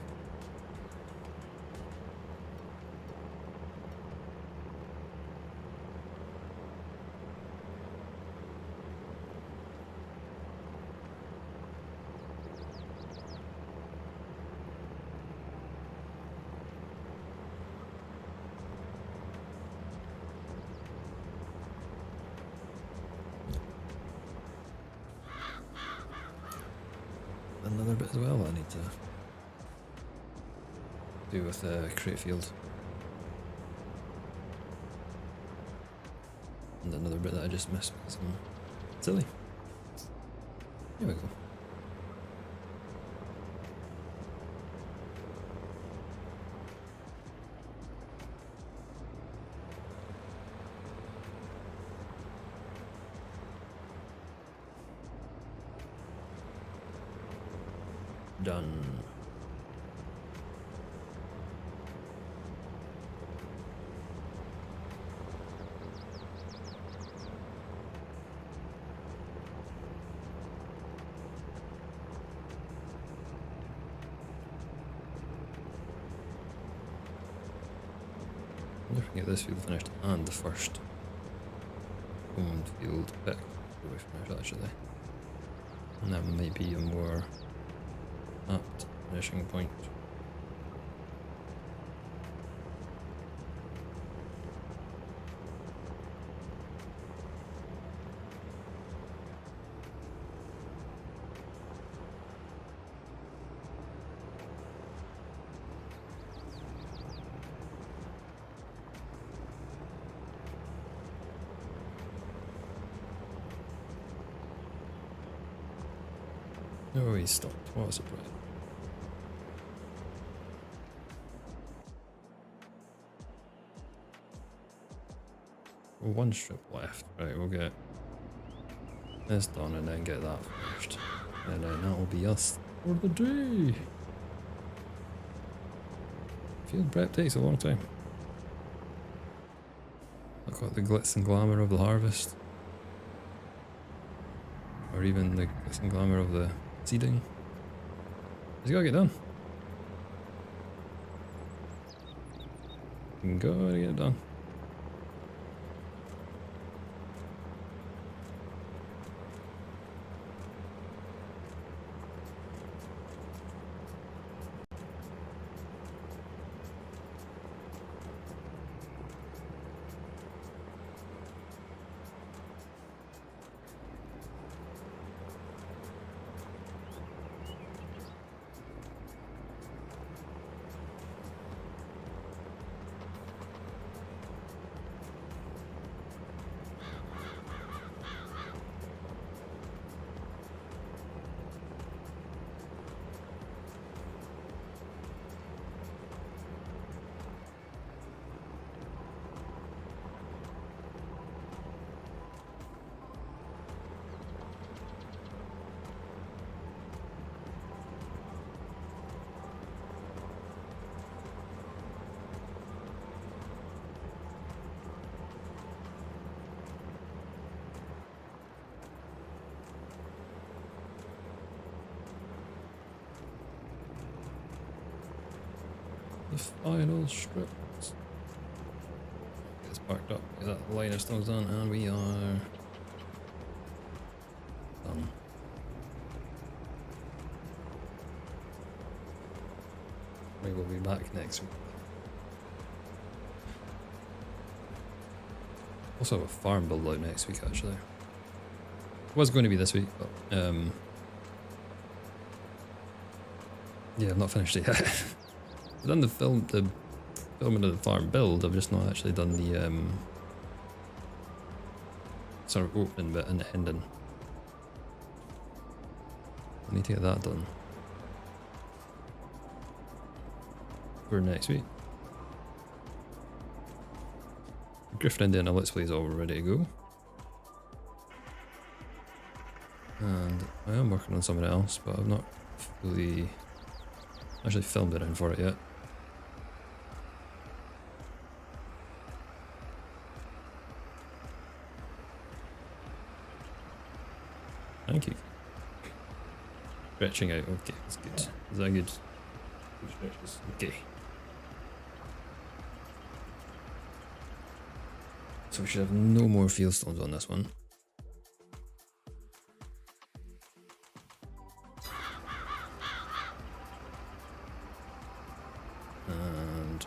Another bit as well that I need to do with the crate field. And another bit that I just missed because I'm silly. Here we go. Done. I wonder if we can get this field finished and the first owned field picked before we finish that, should they? And that might be a more apt finishing point. Oh, he stopped. What a surprise. One strip left. Right, we'll get this done and then get that finished. And then that will be us for the day. Field prep takes a long time. Look at the glitz and glamour of the harvest. Or even the glitz and glamour of the seeding. It's gotta get done. Gotta get it done. The final strip. Gets parked up. Get that liner still done, and we are done. We will be back next week. Also have a farm build out next week actually. It was going to be this week, but yeah, I've not finished it yet. I've done the filming of the farm build, I've just not actually done the sort of opening bit and the ending. I need to get that done for next week. Griffin Indiana Let's Play is all ready to go. And I am working on something else, but I've not fully actually filmed it in for it yet. Thank you. Stretching out, okay, that's good. Is that good? Good stretches. Okay. So we should have no more field stones on this one. And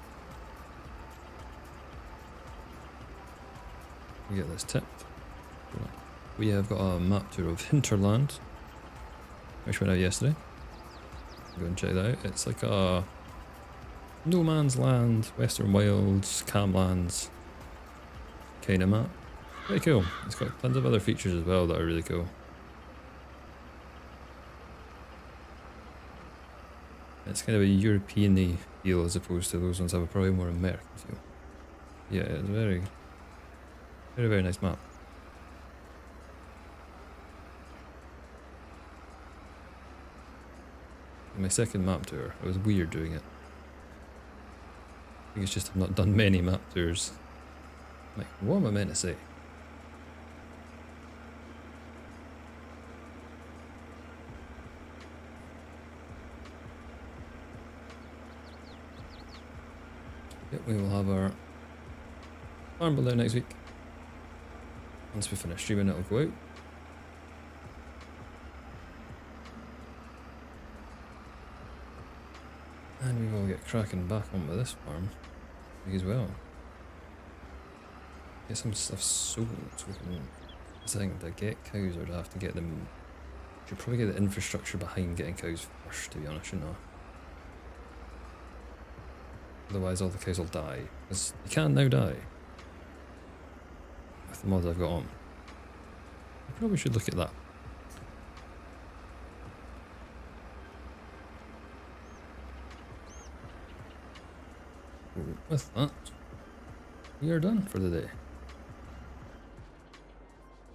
we get this tipped. We have got a map tour of Hinterland, which went out yesterday. Go and check that out. It's like a no man's land, Western Wilds, Camlands kind of map. Pretty cool. It's got tons of other features as well that are really cool. It's kind of a European-y feel as opposed to those ones have a probably more American feel. Yeah, it's a very, very nice map. My second map tour, it was weird doing it. I think it's just I've not done many map tours. Like, what am I meant to say? Yep, we will have our farm build out next week. Once we finish streaming, it'll go out. And we will get cracking back on with this farm as well. Get some stuff sold so we can think to get cows or to have to get them. Should probably get the infrastructure behind getting cows first, to be honest, shouldn't I? Otherwise all the cows will die. Because you can now die. With the mods I've got on. I probably should look at that. With that, we are done for the day.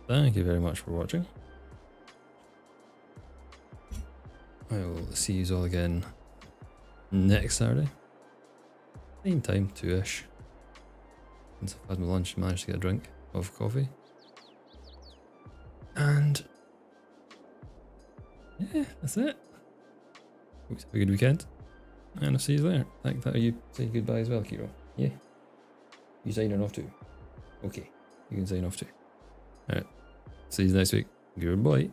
Thank you very much for watching. I will see you all again next Saturday. Same time, 2ish. Once I've had my lunch and managed to get a drink of coffee. And yeah, that's it. Hope you have a good weekend. And I'll see you there. Like that, you say goodbye as well, Kiro. Yeah. You signing off too? Okay, you can sign off too. Alright, see you next week. Goodbye.